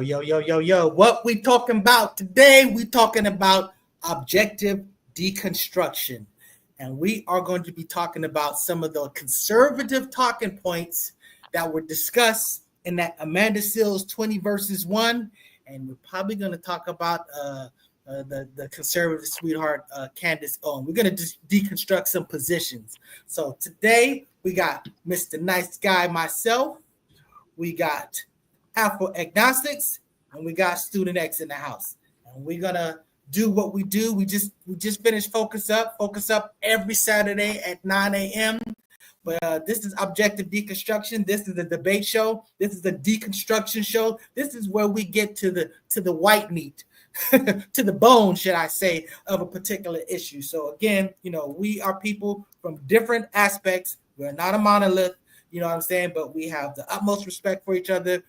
Yo. What we talking about today? We talking about objective deconstruction. And we are going to be talking about some of the conservative talking points that were discussed in that Amanda Seales 20 versus 1. And we're probably going to talk about the conservative sweetheart, Candace Owens. We're going to just deconstruct some positions. So today we got Mr. Nice Guy, myself. We got Afro Agnostics, and we got Student X in the house. And we're gonna do what we do. We just finished Focus Up every Saturday at 9 a.m. But this is Objective Deconstruction. This is the debate show. This is the deconstruction show. This is where we get to the white meat, to the bone, should I say, of a particular issue. So again, we are people from different aspects. We're not a monolith, you know what I'm saying? But we have the utmost respect for each other.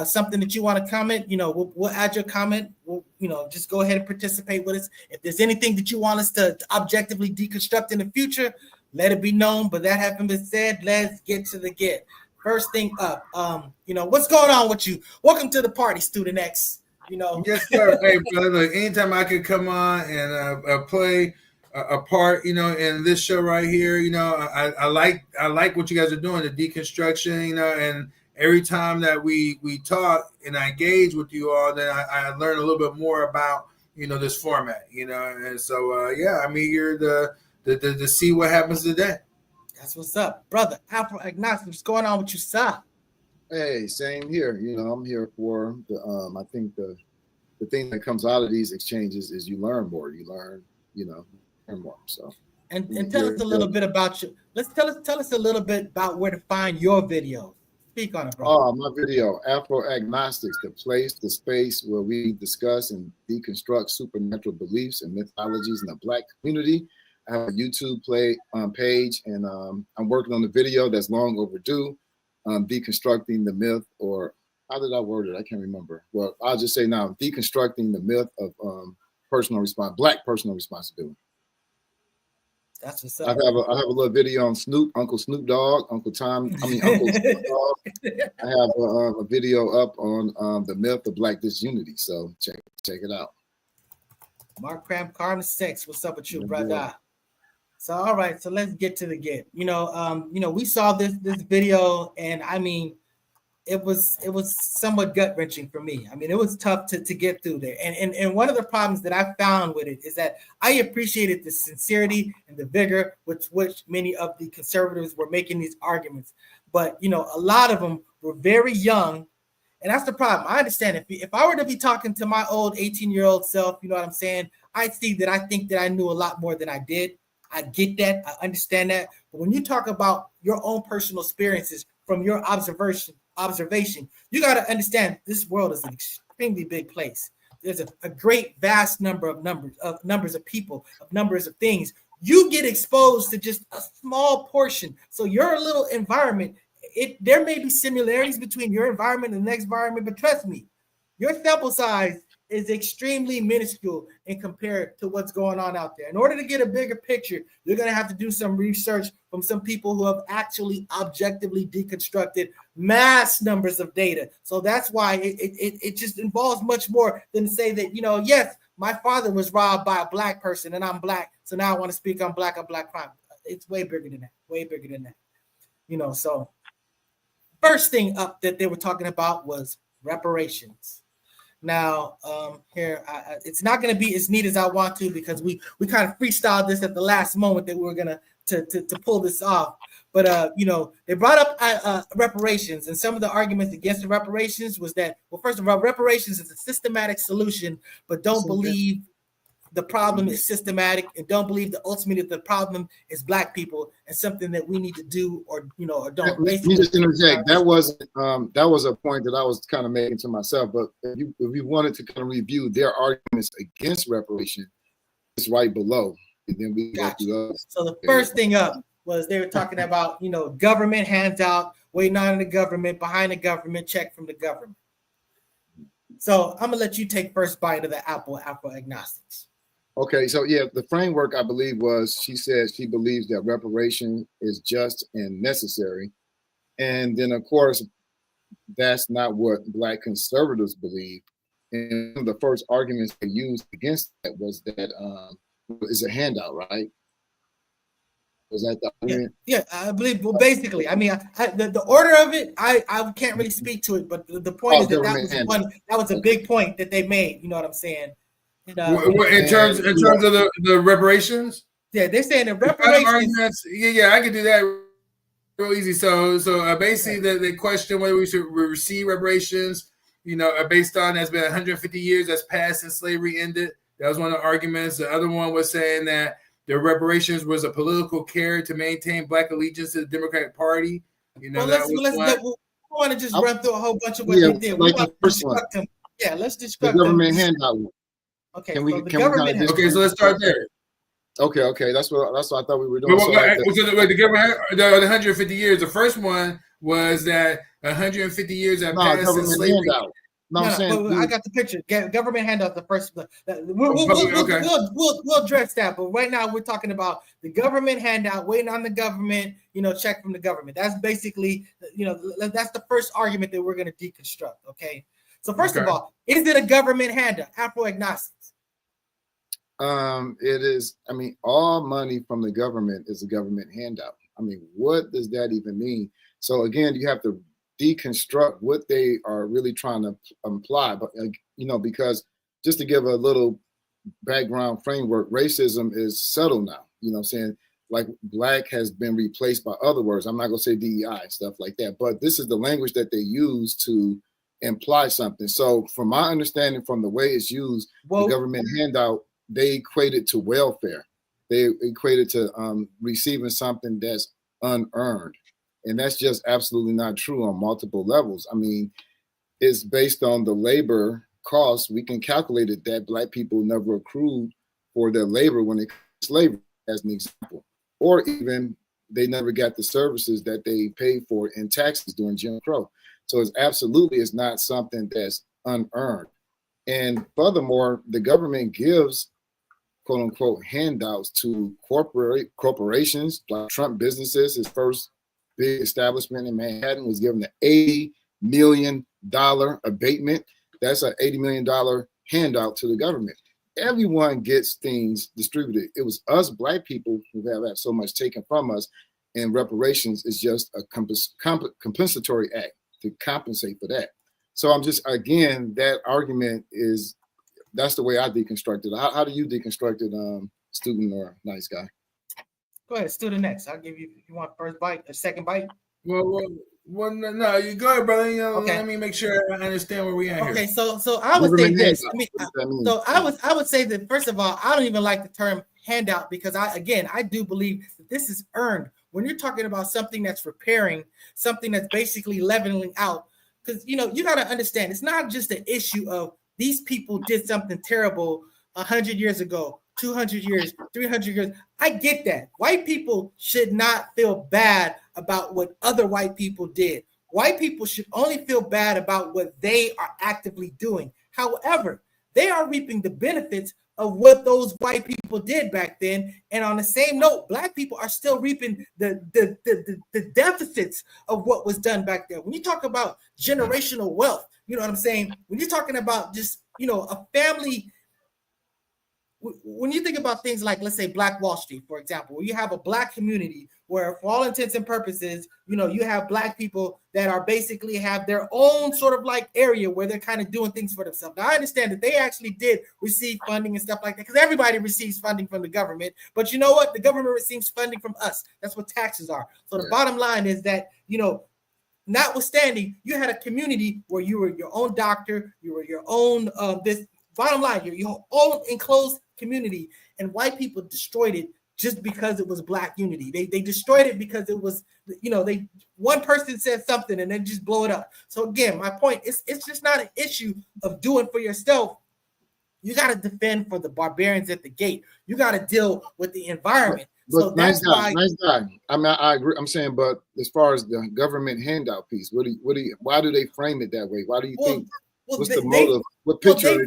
Something that you want to comment, we'll add your comment. We'll, just go ahead and participate with us. If there's anything that you want us to objectively deconstruct in the future, let it be known. But that having been said, let's get to the get. First thing up, what's going on with you? Welcome to the party, Student X. Yes, sir. Hey, brother, look, anytime I could come on and play a part, in this show right here, I like what you guys are doing, the deconstruction, and every time that we talk and I engage with you all, then I learn a little bit more about, this format, and so, I'm eager to see what happens today. That's what's up, brother. Afro Agnostic, what's going on with you, sir? Hey, same here. I'm here for the, I think the thing that comes out of these exchanges is you learn more, learn more. So, and tell us a little bit about you. Tell us a little bit about where to find your videos. Speak on it, bro. Oh, my video, Afro Agnostics, the place, the space where we discuss and deconstruct supernatural beliefs and mythologies in the Black community. I have a YouTube page, and I'm working on the video that's long overdue, deconstructing the myth, or how did I word it? I can't remember. Well, I'll just say now, deconstructing the myth of Black personal responsibility. That's what's up. I have a little video on Uncle Snoop Dogg, Uncle Snoop Dogg. I have a video up on the myth of Black disunity. So check it out. Mark Cram Carmen 6. What's up with you, brother? So all right, so let's get to the get. We saw this video, and I mean, it was somewhat gut-wrenching for me. I mean, it was tough to get through there. And one of the problems that I found with it is that I appreciated the sincerity and the vigor with which many of the conservatives were making these arguments. But, a lot of them were very young. And that's the problem. I understand if I were to be talking to my old 18-year-old self, you know what I'm saying, I'd see that I think that I knew a lot more than I did. I get that. I understand that. But when you talk about your own personal experiences from your observation, you got to understand this world is an extremely big place. There's a great vast number of numbers of people, of numbers of things. You get exposed to just a small portion. So your little environment, there may be similarities between your environment and the next environment, but trust me, your sample size is extremely minuscule in compared to what's going on out there. In order to get a bigger picture, you're going to have to do some research from some people who have actually objectively deconstructed mass numbers of data. So that's why it just involves much more than to say that, yes, my father was robbed by a Black person and I'm Black, so now I want to speak on Black crime. It's way bigger than that, So first thing up that they were talking about was reparations. Now, it's not going to be as neat as I want to, because we kind of freestyled this at the last moment that we were going to pull this off. But, they brought up reparations, and some of the arguments against the reparations was that, well, first of all, reparations is a systematic solution, but don't believe the problem is systematic, and don't believe that ultimately the problem is Black people and something that we need to do or don't. Let me just interject. That was a point that I was kind of making to myself. But if you wanted to kind of review their arguments against reparation, it's right below. And then we got to those. So the first thing up was they were talking about government hands out, waiting on the government, behind the government, check from the government. So I'm gonna let you take first bite of the apple, Afro Agnostics. Okay, so yeah, the framework I believe was she said she believes that reparation is just and necessary, and then of course that's not what Black conservatives believe. And one of the first arguments they used against that was that it's a handout, right? Was that the argument? Yeah, I believe. Well, basically, I mean, the order of it, I can't really speak to it, but the point Oh, is that government handout. that was a big point that they made. You know what I'm saying? And, in terms of the reparations. Yeah, they're saying the reparations. reparations. Yeah, I can do that real easy. So basically, the question whether we should receive reparations, based on that's been 150 years that's passed since slavery ended. That was one of the arguments. The other one was saying that the reparations was a political care to maintain Black allegiance to the Democratic Party. Let's want to just run through a whole bunch of what they did. Like the first one. Yeah, let's describe the government handout. Okay, can so we kind of okay, so let's start there. Okay, that's what I thought we were doing. The government, the 150 years. The first one was that 150 years have passed since slavery. Handout. No, I'm saying I got the picture. Government handout. The first. We'll address that, but right now we're talking about the government handout. Waiting on the government. Check from the government. That's basically. That's the first argument that we're going to deconstruct. Okay. So first of all, is it a government handout? Afro-agnostics. It is. I mean, all money from the government is a government handout. I mean, what does that even mean? So again, you have to deconstruct what they are really trying to imply. But because just to give a little background framework, racism is settled now. I'm saying, like, Black has been replaced by other words. I'm not gonna say DEI and stuff like that, but this is the language that they use to imply something. So from my understanding, from the way it's used, the government handout, they equate it to welfare. They equate it to receiving something that's unearned. And that's just absolutely not true on multiple levels. I mean, it's based on the labor costs. We can calculate it that Black people never accrued for their labor when it comes to slavery, as an example. Or even they never got the services that they paid for in taxes during Jim Crow. So it's not something that's unearned. And furthermore, the government gives, quote unquote, handouts to corporations, like Trump businesses. His first big establishment in Manhattan was given an $80 million abatement. That's an $80 million handout to the government. Everyone gets things distributed. It was us Black people who have had so much taken from us, and reparations is just a compensatory act to compensate for that. So I'm just, again, that argument is, that's the way I deconstruct it. How do you deconstruct it, student or nice guy? Go ahead, student next. I'll give you, if you want first bite, a second bite. Well, no, you go ahead, brother. Okay. Let me make sure I understand where we are here. Okay, so I would say this. I would say that, first of all, I don't even like the term handout, because I do believe that this is earned. When you're talking about something that's repairing, something that's basically leveling out, because you got to understand, it's not just an issue of these people did something terrible 100 years ago, 200 years, 300 years. I get that. White people should not feel bad about what other white people did. White people should only feel bad about what they are actively doing. However, they are reaping the benefits of what those white people did back then. And on the same note, Black people are still reaping the deficits of what was done back there. When you talk about generational wealth, you know what I'm saying? When you're talking about just, a family, when you think about things like, let's say, Black Wall Street, for example, where you have a Black community where, for all intents and purposes, you have Black people that are basically have their own sort of like area where they're kind of doing things for themselves. Now, I understand that they actually did receive funding and stuff like that, because everybody receives funding from the government. But you know what? The government receives funding from us. That's what taxes are. So the bottom line is that, notwithstanding, you had a community where you were your own doctor, you were your own this. Bottom line, your own enclosed community, and white people destroyed it just because it was Black unity. They destroyed it because it was, one person said something and then just blow it up. So again, my point is, it's just not an issue of doing for yourself. You got to defend for the barbarians at the gate. You got to deal with the environment. But so that's nice guy. I agree. I'm saying, but as far as the government handout piece, why do they frame it that way? Why do you think? What's the motive? What picture?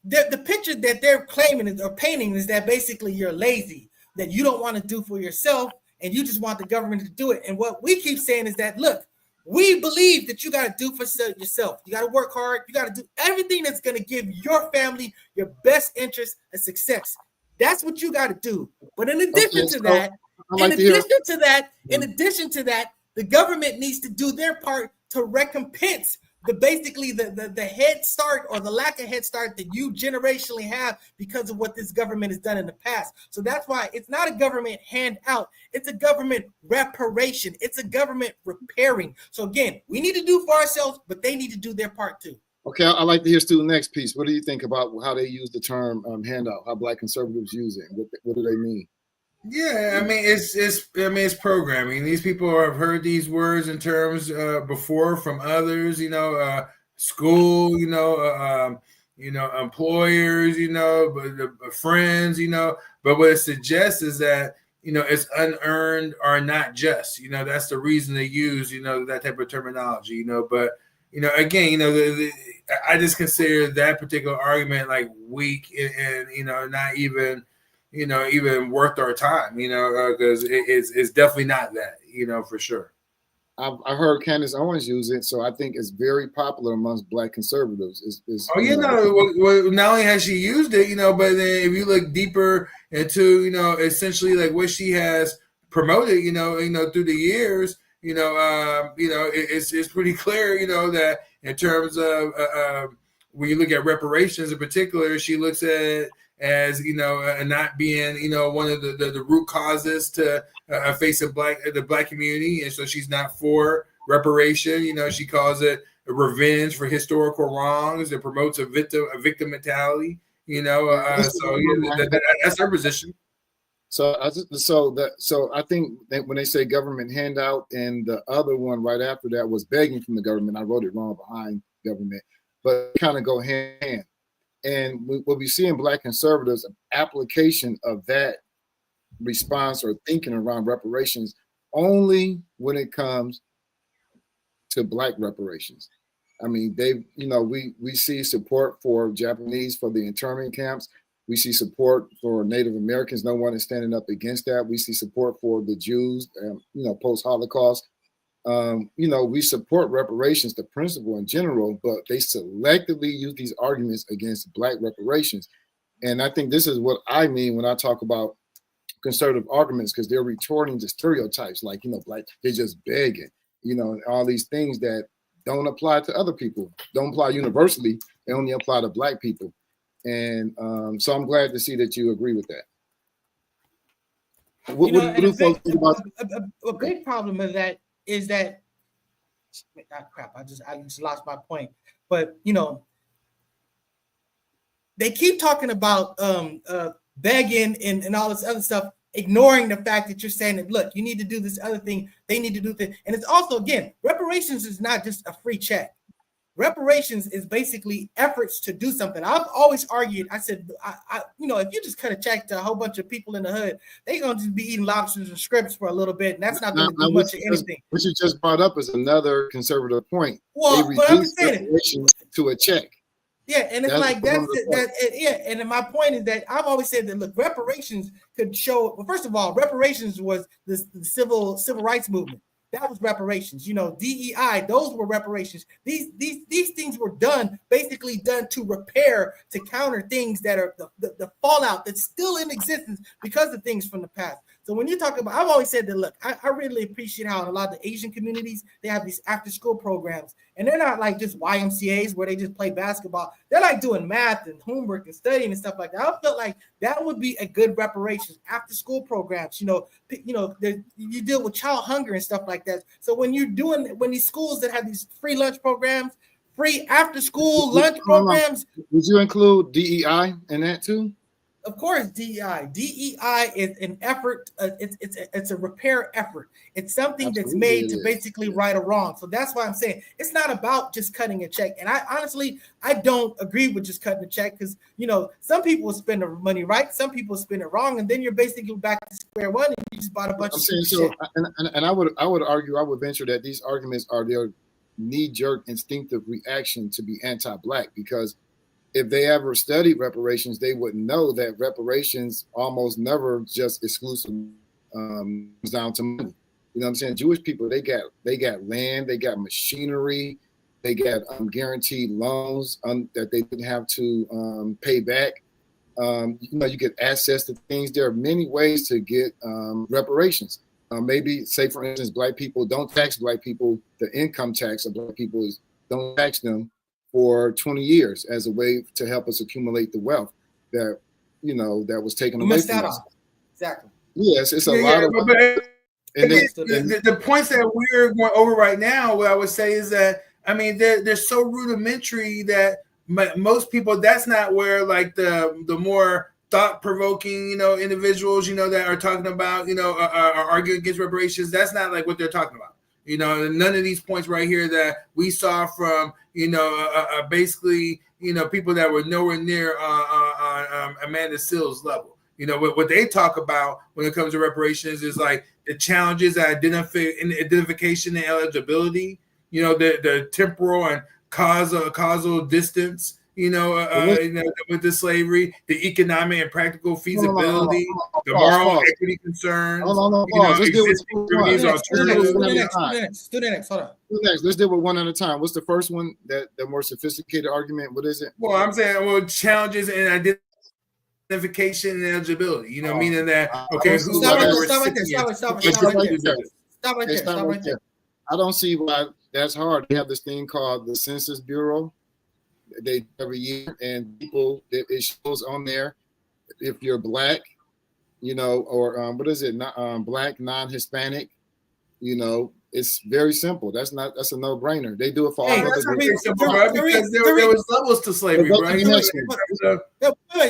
the picture that they're claiming or painting is that basically you're lazy, that you don't want to do for yourself, and you just want the government to do it. And what we keep saying is that, look, we believe that you got to do for yourself. You got to work hard. You got to do everything that's going to give your family your best interest and success. That's what you got to do. But in addition to that, in addition to that, the government needs to do their part to recompense the head start or the lack of head start that you generationally have because of what this government has done in the past. So that's why it's not a government handout. It's a government reparation. It's a government repairing. So again, we need to do for ourselves, but they need to do their part too. Okay, I'd like to hear Stu next piece. What do you think about how they use the term handout, how Black conservatives use it? What do they mean? Yeah, I mean it's programming. These people have heard these words and terms before from others. School. Employers. Friends. But what it suggests is that it's unearned or not just. That's the reason they use that type of terminology. But again, I just consider that particular argument like weak and not even. Even worth our time, because it's definitely not that, for sure. I've heard Candace Owens use it, so I think it's very popular amongst Black conservatives. Well, not only has she used it, but then if you look deeper into, essentially like what she has promoted, through the years, it's pretty clear, that in terms of when you look at reparations in particular, she looks at it as not being one of the root causes to facing the black community, and so she's not for reparation. She calls it a revenge for historical wrongs. It promotes a victim mentality. That's her position. So I think that when they say government handout, and the other one right after that was begging from the government, I wrote it wrong behind government, but kind of go hand in hand. And what we see in Black conservatives, an application of that response or thinking around reparations only when it comes to Black reparations. I mean, we see support for Japanese for the internment camps. We see support for Native Americans. No one is standing up against that. We see support for the Jews, post-Holocaust. We support reparations, the principle in general, but they selectively use these arguments against Black reparations. And I think this is what I mean when I talk about conservative arguments, because they're retorting to stereotypes like, Black, they're just begging, all these things that don't apply to other people, don't apply universally, they only apply to Black people. And so I'm glad to see that you agree with that. A big problem is that crap. I just lost my point. But they keep talking about begging and all this other stuff, ignoring the fact that you're saying that, look, you need to do this other thing. They need to do this. And it's also, again, reparations is not just a free check. Reparations is basically efforts to do something. I've always argued, I said, if you just cut a check to a whole bunch of people in the hood, they're going to just be eating lobsters and scripts for a little bit, and that's not going to do much of anything. What you just brought up is another conservative point. Well, they reduce reparations to a check. Yeah, and it's and then my point is that I've always said that, look, reparations could show, well, first of all, reparations was the civil rights movement. That was reparations. DEI, those were reparations. These things were basically done to repair, to counter things that are the fallout that's still in existence because of things from the past. So when you talk about, I've always said that, look, I really appreciate how in a lot of the Asian communities, they have these after-school programs. And they're not like just YMCAs where they just play basketball. They're like doing math and homework and studying and stuff like that. I felt like that would be a good reparations, after-school programs. You deal with child hunger and stuff like that. So when these schools that have these free lunch programs, free after-school lunch programs. Would you include DEI in that too? Of course, DEI. DEI is an effort. It's a repair effort. It's something that's made to basically right a wrong. So that's why I'm saying it's not about just cutting a check. And I honestly don't agree with just cutting a check, because some people will spend the money right, some people spend it wrong, and then you're basically back to square one, and you just bought a bunch of shit. And I would argue, I would venture that these arguments are their knee-jerk instinctive reaction to be anti-Black, because if they ever studied reparations, they would know that reparations almost never just exclusively comes down to money. You know what I'm saying? Jewish people, they got land, they got machinery, they got guaranteed loans that they didn't have to pay back. You get access to things. There are many ways to get reparations. Maybe, say for instance, black people don't tax black people. The income tax of black people is don't tax them for 20 years as a way to help us accumulate the wealth that that was taken away from us. Exactly. Yes, it's a lot of. The points that we're going over right now, what I would say is that they're so rudimentary that most people, that's not where like the more thought-provoking individuals that are talking about are arguing against reparations. That's not like what they're talking about. None of these points right here that we saw from basically people that were nowhere near on Amanda Seals' level. What they talk about when it comes to reparations is like the challenges that identification and eligibility, the temporal and causal distance, with the slavery, the economic and practical feasibility, the moral equity concerns. Let's deal with one at a time. What's the first one? The more sophisticated argument. What is it? Well, I'm saying challenges and identification and eligibility. Meaning that Stop right there. I don't see why that's hard. They have this thing called the Census Bureau. They every year, and people, it shows on there if you're black, or what is it? Black, non-Hispanic, it's very simple. That's a no-brainer. They do it for all other groups. Because there was levels to slavery, right?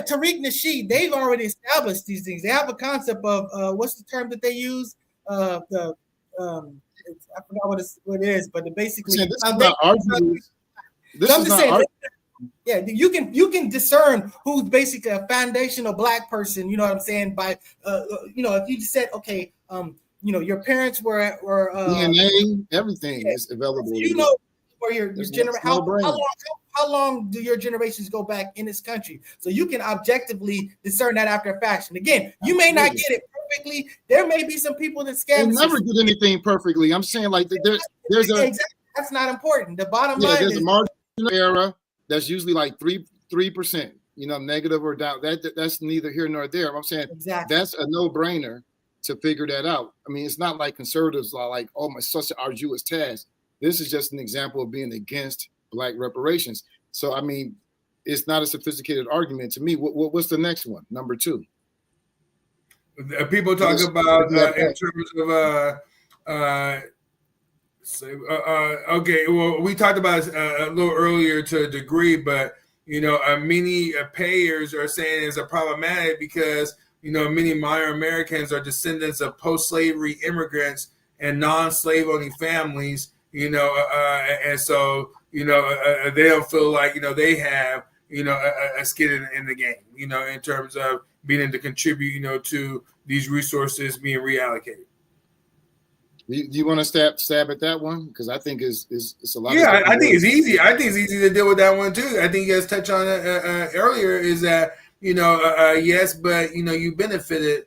Tariq Nasheed, they've already established these things. They have a concept of what's the term that they use? I forgot what it is, but basically, you can discern who's basically a foundational black person. You know what I'm saying? By if you just said, okay, your parents were DNA, everything is available. Where your how long do your generations go back in this country? So you can objectively discern that after a fashion. Again, you may not get it perfectly. There may be some people that scam. They never get anything perfectly. I'm saying like there's that's not important. The bottom line there's is a marginal error that's usually like 3%, negative or down. That's neither here nor there. I'm saying that's a no-brainer to figure that out. It's not like conservatives are like, oh, such an arduous task. This is just an example of being against black reparations. So, it's not a sophisticated argument to me. What's the next one? Number 2. People talk about in terms of okay. Well, we talked about a little earlier to a degree, but many payers are saying it's a problematic because many modern Americans are descendants of post-slavery immigrants and non-slave owning families. And so they don't feel like they have a skin in the game. In terms of being able to contribute to these resources being reallocated. Do you want to stab at that one? Because I think it's a lot. Yeah, I think it's easy. I think it's easy to deal with that one too. I think you guys touched on it earlier. Is that yes, but you benefited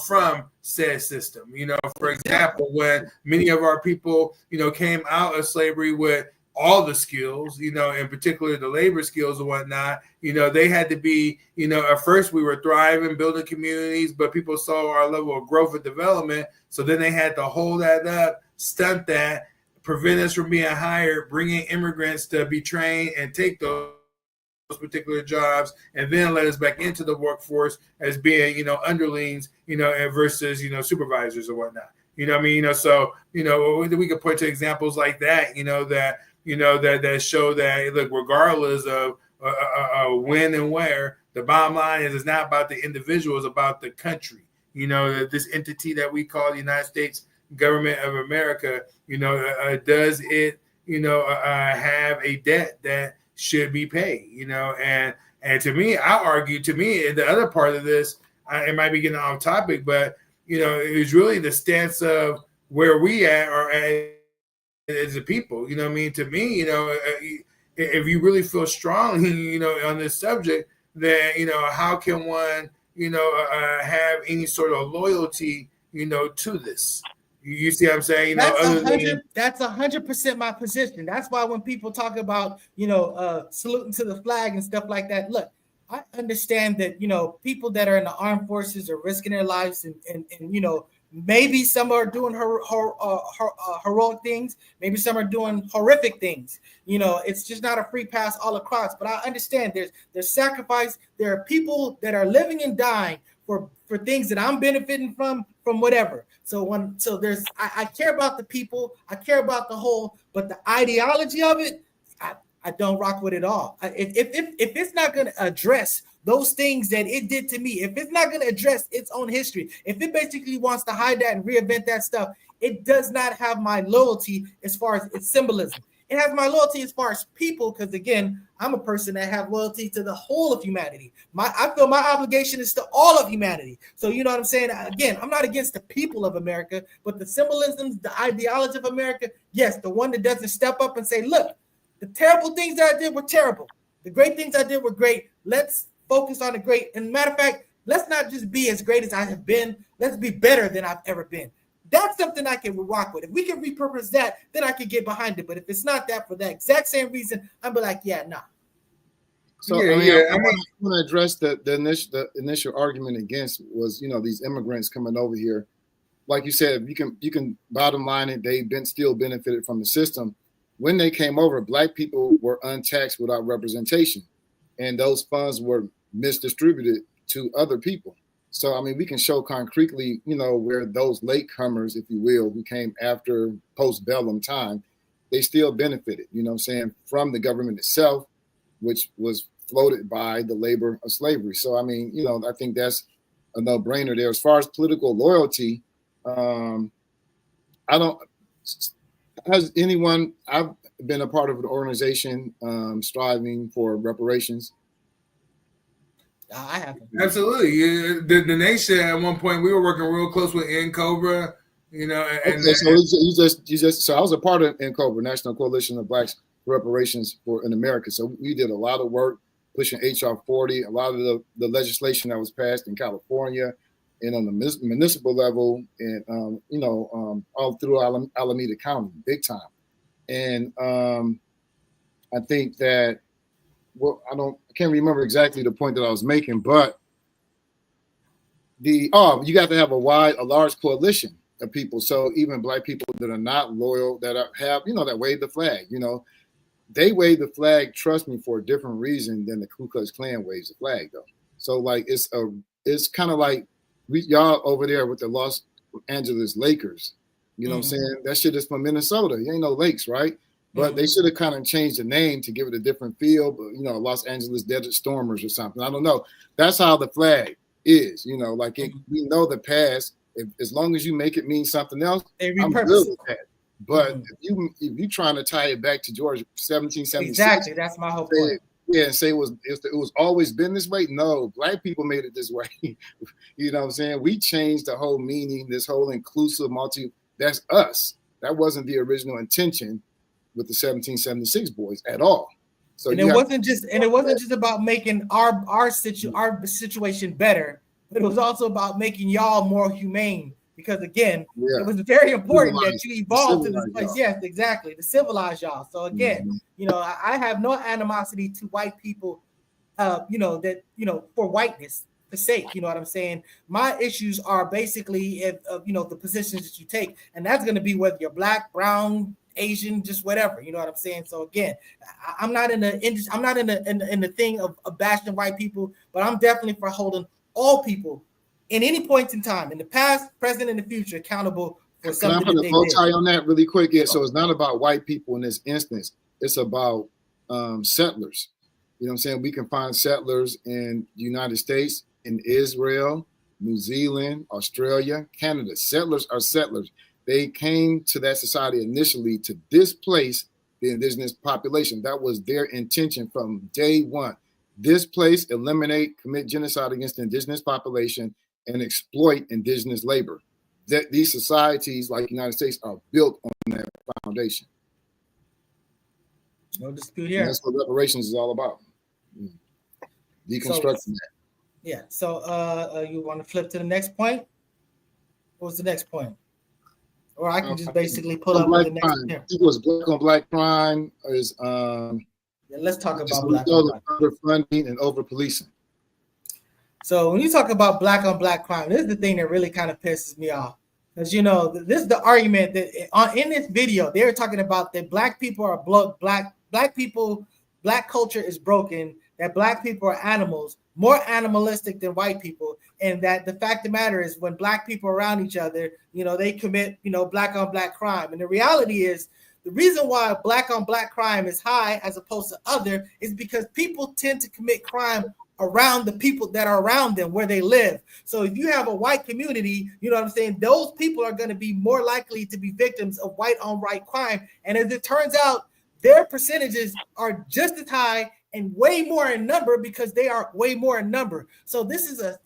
from said system. For example, when many of our people came out of slavery with all the skills, in particular the labor skills and whatnot, they had to be, at first we were thriving, building communities, but people saw our level of growth and development. So then they had to hold that up, stunt that, prevent us from being hired, bring in immigrants to be trained and take those particular jobs, and then let us back into the workforce as being, underlings, versus, supervisors or whatnot. So, we could point to examples like that, that show that, look, regardless of when and where, the bottom line is it's not about the individual, it's about the country. This entity that we call the United States government of America, does it, have a debt that should be paid, and to me, I argue, the other part of this, it might be getting off topic, but, it's really the stance of where we are at as a people. To me, if you really feel strongly, on this subject, then how can one, have any sort of loyalty, to this? You see what I'm saying? That's other than 100% my position. That's why when people talk about, saluting to the flag and stuff like that, look, I understand that, people that are in the armed forces are risking their lives and maybe some are doing heroic things. Maybe some are doing horrific things. It's just not a free pass all across. But I understand there's sacrifice. There are people that are living and dying for things that I'm benefiting from whatever. So I care about the people. I care about the whole. But the ideology of it, I don't rock with it all. If it's not going to address those things that it did to me, if it's not going to address its own history, if it basically wants to hide that and reinvent that stuff, it does not have my loyalty as far as its symbolism. It has my loyalty as far as people, because again, I'm a person that have loyalty to the whole of humanity. I feel my obligation is to all of humanity. So you know what I'm saying? Again, I'm not against the people of America, but the symbolisms, the ideology of America, yes, the one that doesn't step up and say, look, the terrible things that I did were terrible. The great things I did were great. Let's focus on the great. And matter of fact, let's not just be as great as I have been. Let's be better than I've ever been. That's something I can rock with. If we can repurpose that, then I can get behind it. But if it's not that for that exact same reason, I'm be like, yeah, nah. So I want to address the initial argument against was, these immigrants coming over here. Like you said, you can bottom line it, they've still benefited from the system. When they came over, Black people were untaxed without representation, and those funds were misdistributed to other people. So, I mean, we can show concretely, where those latecomers, if you will, who came after post-bellum time, they still benefited, from the government itself, which was floated by the labor of slavery. So, I mean, I think that's a no-brainer there. As far as political loyalty, I've been a part of an organization striving for reparations. I haven't. Absolutely. Yeah, the nation at one point we were working real close with NCOBRA, So I was a part of NCOBRA, National Coalition of Blacks for Reparations in America. So we did a lot of work pushing HR 40, a lot of the legislation that was passed in California and on the municipal level, and all through Alameda County, big time. And I think that, I can't remember exactly the point that I was making, but you got to have a large coalition of people. So even Black people that are not loyal, that that wave the flag, they wave the flag, trust me, for a different reason than the Ku Klux Klan waves the flag, though. So like it's kind of like y'all over there with the Los Angeles Lakers. You know what I'm saying? That shit is from Minnesota. You ain't no lakes, right? But they should have kind of changed the name to give it a different feel. But, Los Angeles Desert Stormers or something. I don't know. That's how the flag is, we know the past. As long as you make it mean something else, I'm good with that. But if you trying to tie it back to George 1776. Exactly. That's my whole point. Yeah, and say it was always been this way. No, Black people made it this way. You know what I'm saying? We changed the whole meaning, this whole inclusive that's us. That wasn't the original intention with the 1776 boys at all. So it wasn't just about making our situation better, but it was also about making y'all more humane. Because again, it was very important that you evolved to this place. Y'all. Yes, exactly, to civilize y'all. So again, I have no animosity to white people, for whiteness. For sake, you know what I'm saying? My issues are basically the positions that you take, and that's going to be whether you're Black, brown, Asian, just whatever, you know what I'm saying? So again, I'm not in the thing of bashing white people, but I'm definitely for holding all people in any point in time, in the past, present, and the future, accountable for something. Can I put a bow tie on that really quick? Yeah, so it's not about white people in this instance. It's about settlers. You know what I'm saying? We can find settlers in the United States, in Israel, New Zealand, Australia, Canada. Settlers are settlers. They came to that society initially to displace the indigenous population. That was their intention from day one. Displace, eliminate, commit genocide against the indigenous population, and exploit indigenous labor. These societies, like the United States, are built on that foundation. No dispute And here. that's what reparations is all about. Deconstructing So, that. yeah. So you want to flip to the next point? What's the next point? Or I can just basically pull up with Black the next. crime. Here. I think it was black on black crime is Yeah, let's talk just about black on black. underfunding and over policing. So when you talk about black on black crime, this is the thing that really kind of pisses me off. Because this is the argument that in this video they're talking about that black people are black people, black culture is broken, that black people are animals, more animalistic than white people, and that the fact of the matter is when black people are around each other, they commit black on black crime. And the reality is the reason why black on black crime is high as opposed to other is because people tend to commit crime around the people that are around them where they live. So if you have a white community, you know what I'm saying, those people are going to be more likely to be victims of white on white crime. And as it turns out, their percentages are just as high and way more in number because they are way more in number. So this is a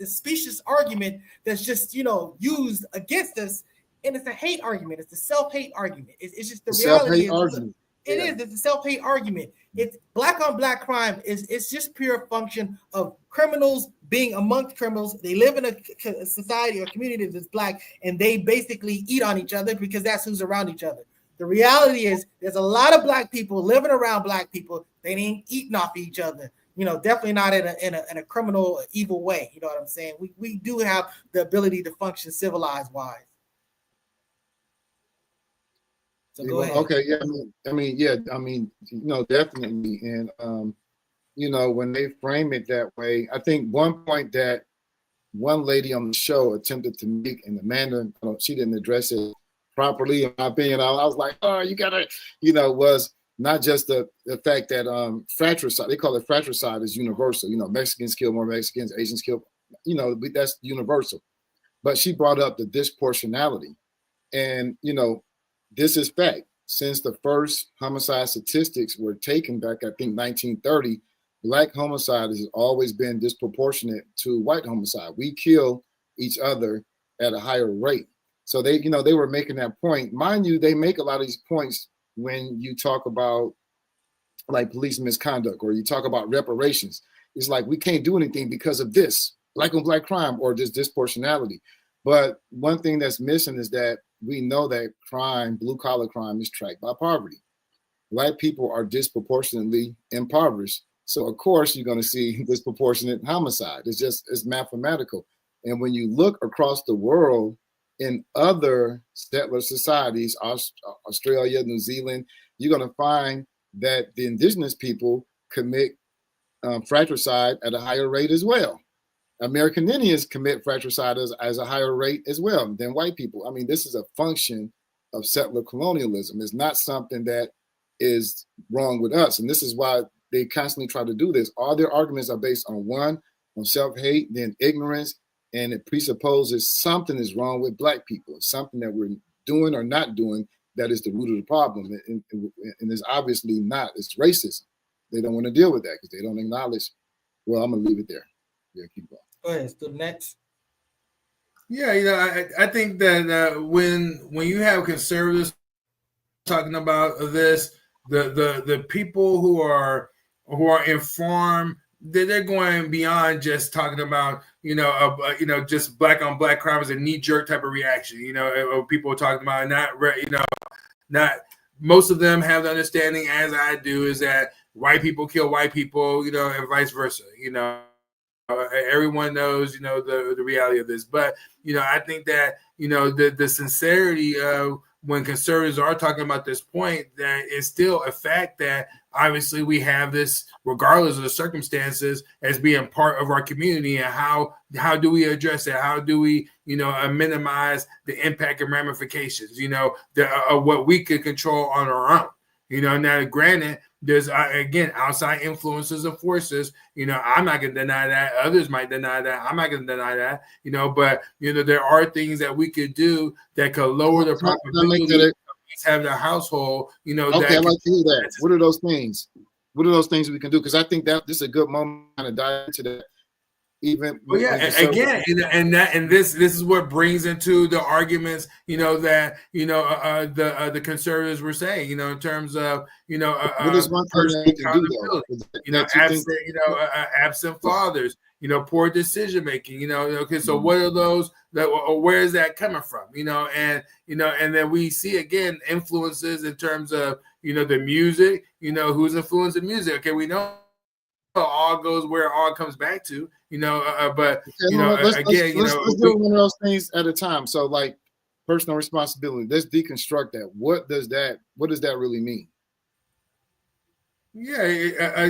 specious argument that's just used against us, and it's a hate argument. It's a self-hate argument. It's just the reality is argument. It's a self-hate argument. It's black on black crime it's just pure function of criminals being amongst criminals. They live in a society or community that's black, and they basically eat on each other because that's who's around each other. The reality is there's a lot of black people living around black people. They ain't eating off each other. Definitely not in a criminal, evil way. You know what I'm saying? We do have the ability to function civilized wise. So go ahead. Okay, yeah, definitely. And when they frame it that way, I think one point that one lady on the show attempted to make, and Amanda, she didn't address it properly, in my opinion. I was like, oh, you gotta, was not just the fact that fratricide, they call it fratricide, is universal. Mexicans kill more Mexicans, Asians kill, that's universal. But she brought up the disproportionality. And, this is fact. Since the first homicide statistics were taken back, I think 1930, black homicide has always been disproportionate to white homicide. We kill each other at a higher rate. So they were making that point. Mind you, they make a lot of these points when you talk about like police misconduct or you talk about reparations. It's like we can't do anything because of this black on black crime or this disproportionality. But one thing that's missing is that we know that crime, blue collar crime, is tracked by poverty. Black people are disproportionately impoverished. So of course you're going to see disproportionate homicide. It's mathematical. And when you look across the world in other settler societies, Australia, New Zealand, you're going to find that the indigenous people commit fratricide at a higher rate as well. American Indians commit fratricide as a higher rate as well than white people. I mean, this is a function of settler colonialism. It's not something that is wrong with us. And this is why they constantly try to do this. All their arguments are based on self-hate, then ignorance, and it presupposes something is wrong with black people. It's something that we're doing or not doing that is the root of the problem. And it's obviously not. It's racism. They don't want to deal with that because they don't acknowledge. Well, I'm going to leave it there. Yeah, keep going. Go ahead, still next. Yeah, I think that when you have conservatives talking about this, the people who are informed, they're going beyond just talking about just black on black crime as a knee jerk type of reaction. People are talking about not most of them have the understanding as I do is that white people kill white people, and vice versa. Everyone knows, the reality of this. But, I think that, the sincerity of when conservatives are talking about this point, that it's still a fact that obviously we have this, regardless of the circumstances, as being part of our community. And how do we address it? How do we, minimize the impact and ramifications, of what we could control on our own? Now, granted, there's, again, outside influences and forces. I'm not going to deny that. Others might deny that. I'm not going to deny that. But, there are things that we could do that could lower the probability of having a household, Okay, I'd like to hear that. What are those things? What are those things we can do? Because I think that this is a good moment to dive into that. even well, yeah, again, and this is what brings into the arguments, that the conservatives were saying, in terms of what is one thing that personal they can do accountability, though? That you think, absent fathers, poor decision making, okay, so what are those that, or where is that coming from, and then we see again influences in terms of the music, who's influencing music. Okay, we know all goes where it all comes back to, but let's again, let's do one of those things at a time. So, like personal responsibility. Let's deconstruct that. What does that really mean? Yeah,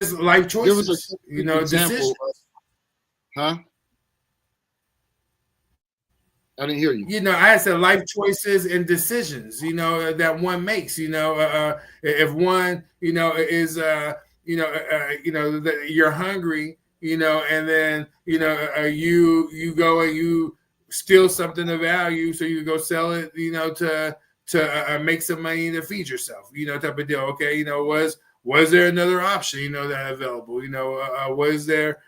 just life choices. Give us a example. Decisions. Huh? I didn't hear you. I said life choices and decisions, that one makes, if one, is, you're hungry, and then, you go and you steal something of value. So you go sell it, to make some money to feed yourself, type of deal. Okay. Was there another option, that available, was there,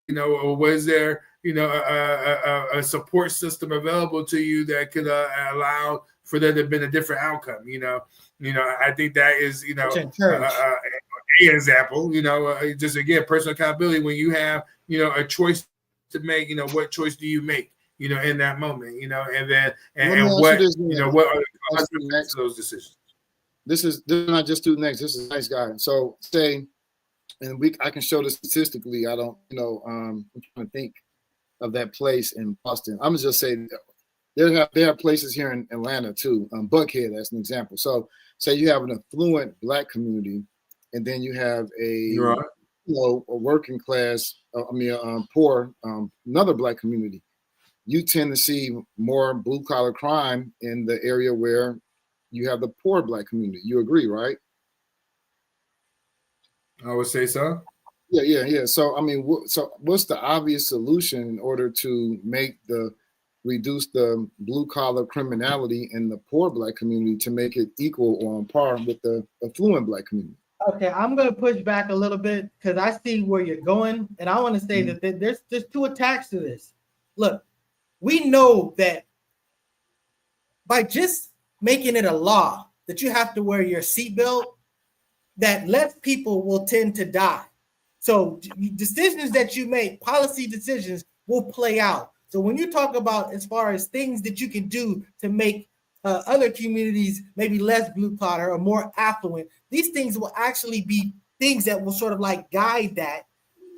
was there, a support system available to you that could allow for there to have been a different outcome. I think that is, an example, just again, personal accountability when you have, a choice to make, what choice do you make, in that moment, and then, and what, what are the consequences of those decisions? This is not just do next. This is a nice guy. So say, and I can show this statistically. I don't, I'm trying to think of that place in Boston. I'm gonna just say there are places here in Atlanta too. Buckhead, that's an example. So say you have an affluent Black community, and then you have a working class, poor another Black community. You tend to see more blue collar crime in the area where you have the poor Black community. You agree, right? I would say so. Yeah. So what's the obvious solution in order to reduce the blue collar criminality in the poor Black community to make it equal or on par with the affluent Black community? Okay, I'm going to push back a little bit because I see where you're going, and I want to say that there's two attacks to this. Look, we know that by just making it a law that you have to wear your seatbelt, that less people will tend to die. So decisions that you make, policy decisions, will play out. So when you talk about as far as things that you can do to make other communities maybe less blue collar or more affluent, these things will actually be things that will sort of like guide that.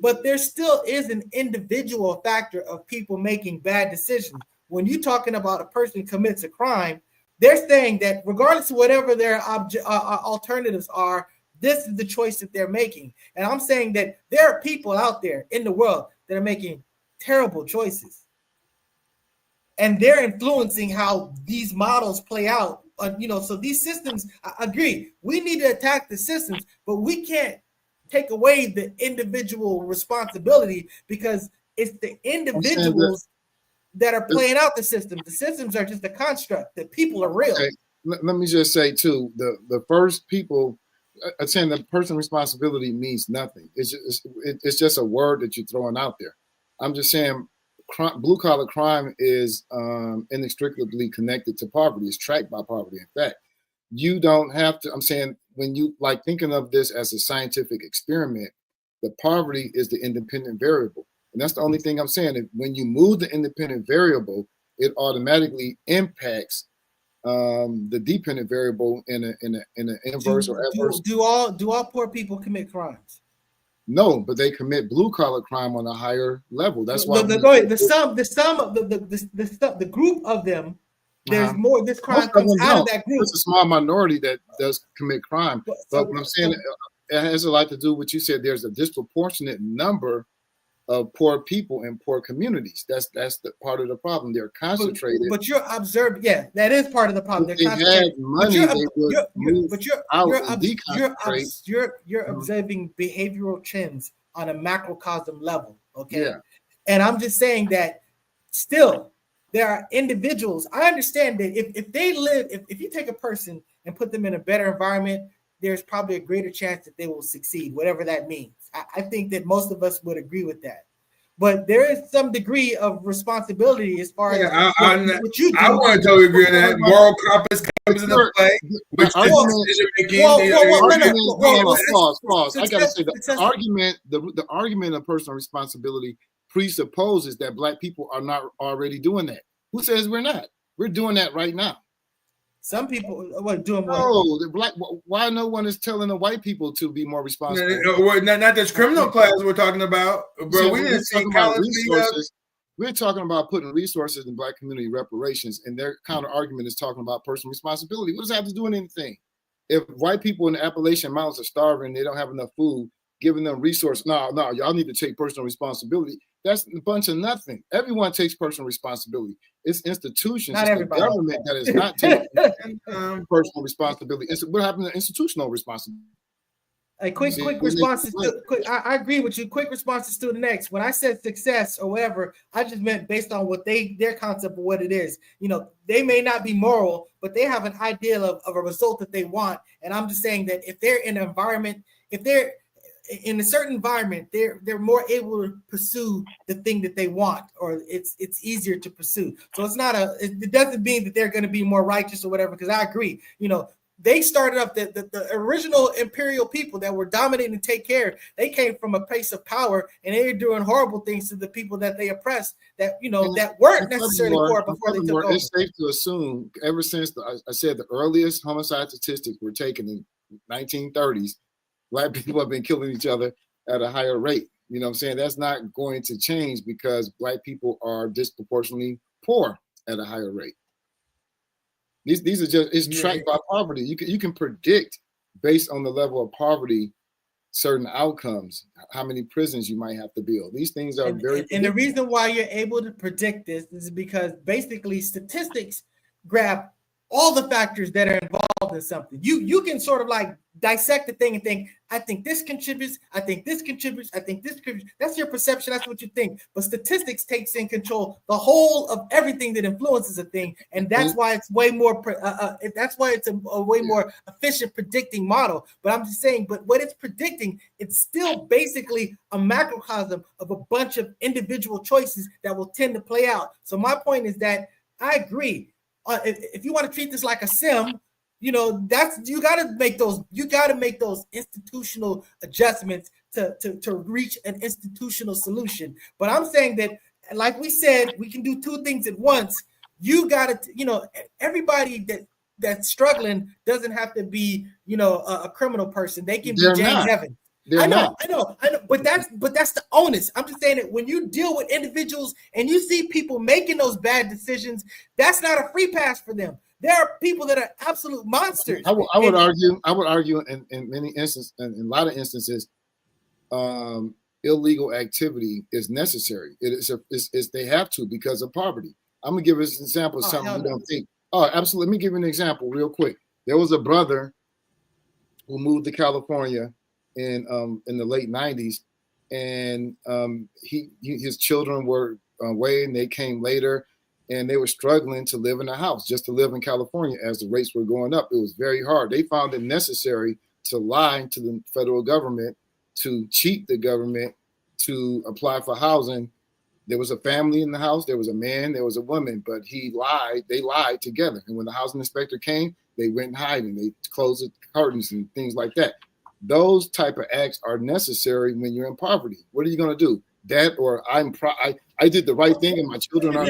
But there still is an individual factor of people making bad decisions. When you're talking about a person commits a crime, they're saying that regardless of whatever their alternatives are, this is the choice that they're making. And I'm saying that there are people out there in the world that are making terrible choices. And they're influencing how these models play out. So these systems, I agree, we need to attack the systems, but we can't take away the individual responsibility because it's the individuals that are playing out the systems. The systems are just a construct. The people are real. Okay. Let me just say too, the first people saying that personal responsibility means nothing. It's just a word that you're throwing out there. I'm just saying blue collar crime is inextricably connected to poverty. It's tracked by poverty. In fact, you don't have to. I'm saying when you like thinking of this as a scientific experiment, the poverty is the independent variable, and that's the only thing I'm saying. When you move the independent variable, it automatically impacts the dependent variable in an inverse or adverse. Do all poor people commit crimes? No, but they commit blue collar crime on a higher level. That's why the group of them. There's more. This crime comes out of that group. It's a small minority that does commit crime. But what I'm saying, it has a lot to do with what you said. There's a disproportionate number of poor people in poor communities. That's the part of the problem. They're concentrated. But you're observing, yeah, that is part of the problem. They're concentrated. You're observing behavioral trends on a macrocosm level. Okay. Yeah. And I'm just saying that still there are individuals. I understand that if they live, if you take a person and put them in a better environment, there's probably a greater chance that they will succeed, whatever that means. I think that most of us would agree with that. But there is some degree of responsibility as far as what you do. I want to totally agree on that. Moral compass comes into play, which is decision making. Pause. I gotta say the argument of personal responsibility presupposes that Black people are not already doing that. Who says we're not? We're doing that right now. Some people doing what? No, the Black. Why no one is telling the white people to be more responsible? Not this criminal class we're talking about, bro. We didn't see college resources. We're talking about putting resources in Black community reparations, and their counter argument is talking about personal responsibility. What does that have to do with anything? If white people in the Appalachian Mountains are starving, they don't have enough food, giving them resources. No, y'all need to take personal responsibility. That's a bunch of nothing. Everyone takes personal responsibility. It's institutions, it's the government that is not taking personal responsibility. What happened to institutional responsibility? A quick responses. I agree with you. Quick responses to the next. When I said success or whatever, I just meant based on what their concept of what it is. You know, they may not be moral, but they have an ideal of a result that they want. And I'm just saying that if they're in an environment, if they're in a certain environment, they're more able to pursue the thing that they want, or it's easier to pursue. So it doesn't mean that they're going to be more righteous or whatever. Because I agree, you know. They started up the original imperial people that were dominating and take care. They came from a place of power, and they were doing horrible things to the people that they oppressed. That that weren't necessarily poor before they took over. It's safe to assume, ever since I said the earliest homicide statistics were taken in 1930s, Black people have been killing each other at a higher rate. You know what I'm saying? That's not going to change because Black people are disproportionately poor at a higher rate. These are it's tracked by poverty. You can predict based on the level of poverty certain outcomes, how many prisons you might have to build. These things are and the reason why you're able to predict this is because basically statistics grab all the factors that are involved in something. You can sort of like dissect the thing and think, I think this contributes, I think this contributes, I think this contributes. That's your perception, that's what you think. But statistics takes in control the whole of everything that influences a thing, and that's why it's way more. That's why it's a way more efficient predicting model. But I'm just saying, but what it's predicting, it's still basically a macrocosm of a bunch of individual choices that will tend to play out. So my point is that I agree. If you want to treat this like a sim, you know, you got to make those institutional adjustments to reach an institutional solution. But I'm saying that, like we said, we can do two things at once. You got to, you know, everybody that's struggling doesn't have to be, you know, a criminal person. They can be James Evans. I know, but that's the onus. I'm just saying that when you deal with individuals and you see people making those bad decisions, that's not a free pass for them. There are people that are absolute monsters. I would argue in many instances, in a lot of instances, illegal activity is necessary. They have to because of poverty. I'm gonna give us an example of something you don't think. Oh, absolutely. Let me give you an example real quick. There was a brother who moved to California in the late 90s, and his children were away and they came later, and they were struggling to live in a house, just to live in California as the rates were going up. It was very hard. They found it necessary to lie to the federal government, to cheat the government, to apply for housing. There was a family in the house, there was a man, there was a woman, but they lied together. And when the housing inspector came, they went and hiding. They closed the curtains and things like that. Those type of acts are necessary when you're in poverty. What are you going to do? That, or I did the right thing and my children are.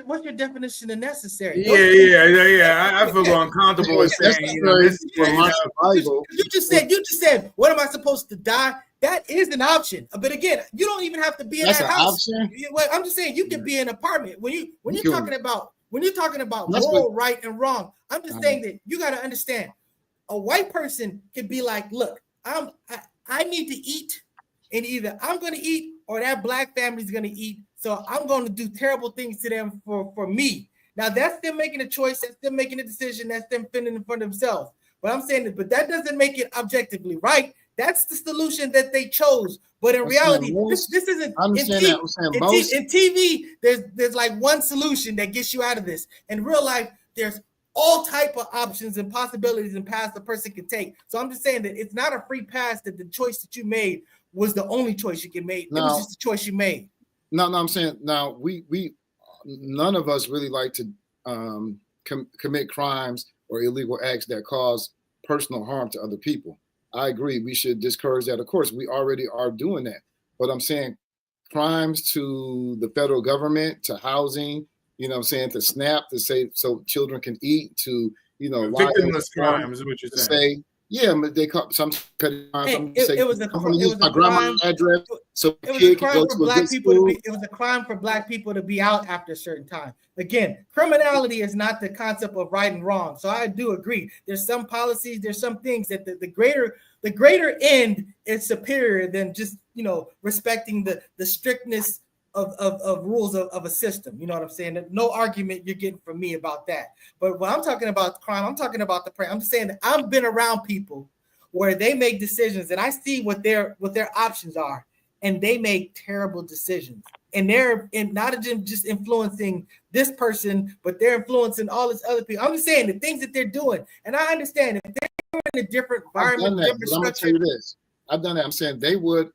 What's your definition of necessary? Yeah. I feel uncomfortable with saying, you know, this is you just said, what am I supposed to die? That is an option. But again, you don't even have to be in that house. I'm just saying you can be in an apartment. When you're talking about moral right and wrong, I'm just saying that you got to understand. A white person can be like, look, I need to eat, and either I'm going to eat or that Black family's going to eat. So I'm going to do terrible things to them for me. Now that's them making a choice. That's them making a decision. That's them fending for themselves. But I'm saying but that doesn't make it objectively right. That's the solution that they chose. But in reality, this isn't. In TV, there's like one solution that gets you out of this. In real life, there's all type of options and possibilities and paths the person can take. So I'm just saying that it's not a free pass that the choice that you made was the only choice you could make. It No. was just the choice you made. No, I'm saying now we none of us really like to commit crimes or illegal acts that cause personal harm to other people. I agree. We should discourage that. Of course, we already are doing that. But I'm saying crimes to the federal government, to housing, you know what I'm saying, to SNAP, to say so children can eat, to, you know, victimless crimes is what you're saying. Say, yeah, but they call some petty crimes. It was a crime. Address, so it was a crime for black people to be. It was a crime for black people to be out after a certain time. Again, criminality is not the concept of right and wrong. So I do agree. There's some policies. There's some things that the greater end is superior than just, you know, respecting the strictness of rules of a system. You know what I'm saying? No argument you're getting from me about that. But when I'm talking about crime, I'm talking about I'm just saying that I've been around people where they make decisions and I see what their options are, and they make terrible decisions. And they're not just influencing this person, but they're influencing all this other people. I'm just saying the things that they're doing. And I understand if they're in a different environment, different structure. I'm going to tell you this. I've done that. I'm saying they would,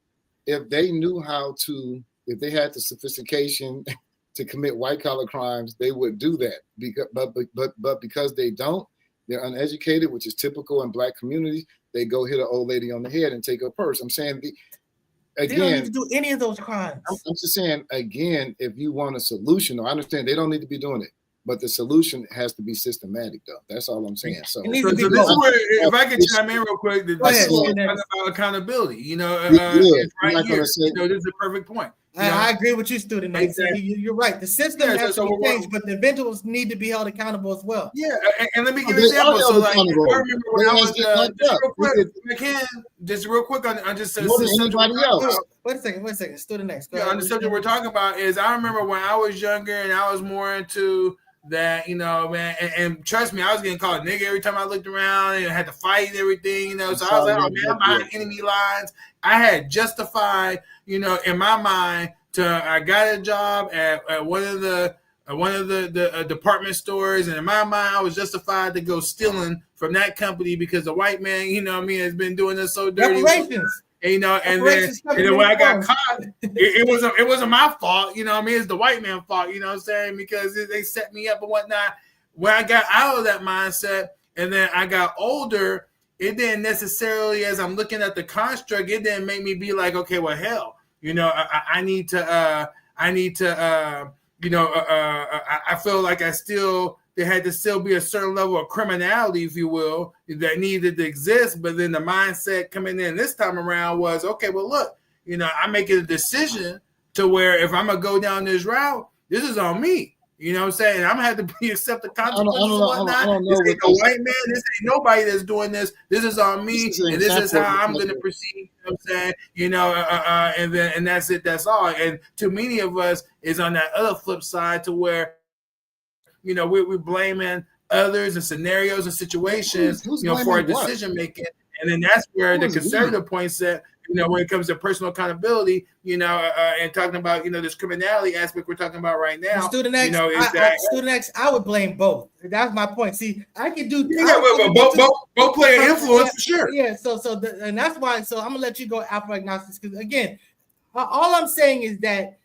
if they knew how to, if they had the sophistication to commit white collar crimes, they would do that. But because they don't, they're uneducated, which is typical in black communities. They go hit an old lady on the head and take her purse. I'm saying, again, they don't need to do any of those crimes. I'm just saying, again, if you want a solution, I understand they don't need to be doing it, but the solution has to be systematic, though. That's all I'm saying. So this is where, if I could chime in real quick, this is about accountability. You know, it's right here. You know, this is a perfect point. I agree with you, student. Exactly. You're right. The system has to be changed, but the individuals need to be held accountable as well. Yeah, and let me give you an example. So, like, I remember when I was just real quick on just anybody else. Wait a second. Student next. Yeah, on the subject we're talking about is I remember when I was younger and I was more into that, you know, man, and trust me, I was getting called nigga every time I looked around and I had to fight and everything, you know. So I was like, oh man, I'm behind enemy lines. I had justified, you know, in my mind I got a job at one of the department stores, and in my mind I was justified to go stealing from that company because the white man, you know what I mean, has been doing this so dirty. Reparations. And, you know, and then when I got caught, it wasn't my fault, you know what I mean? It's the white man's fault, you know what I'm saying? Because they set me up and whatnot. When I got out of that mindset and then I got older, it didn't necessarily, as I'm looking at the construct, it didn't make me be like, okay, well, hell, you know, I need to, you know, I feel like there had to still be a certain level of criminality, if you will, that needed to exist. But then the mindset coming in this time around was, okay, well, look, you know, I'm making a decision to where if I'm going to go down this route, this is on me. You know what I'm saying? I'm going to have to accept the consequences and whatnot. This ain't a white man. This ain't nobody that's doing this. This is on me, and this is how I'm going to proceed. You know what I'm saying? You know, and that's it. That's all. And too many of us is on that other flip side to where, you know, we're blaming others and scenarios and situations, you know, for our decision making. And then that's where the conservative point set, you know, when it comes to personal accountability, you know, and talking about, you know, this criminality aspect we're talking about right now. Student X, you know, Student X, I would blame both. That's my point. See, I can do both play an influence for sure. Yeah, and that's why. So I'm gonna let you go Afro agnostics, because again, all I'm saying is that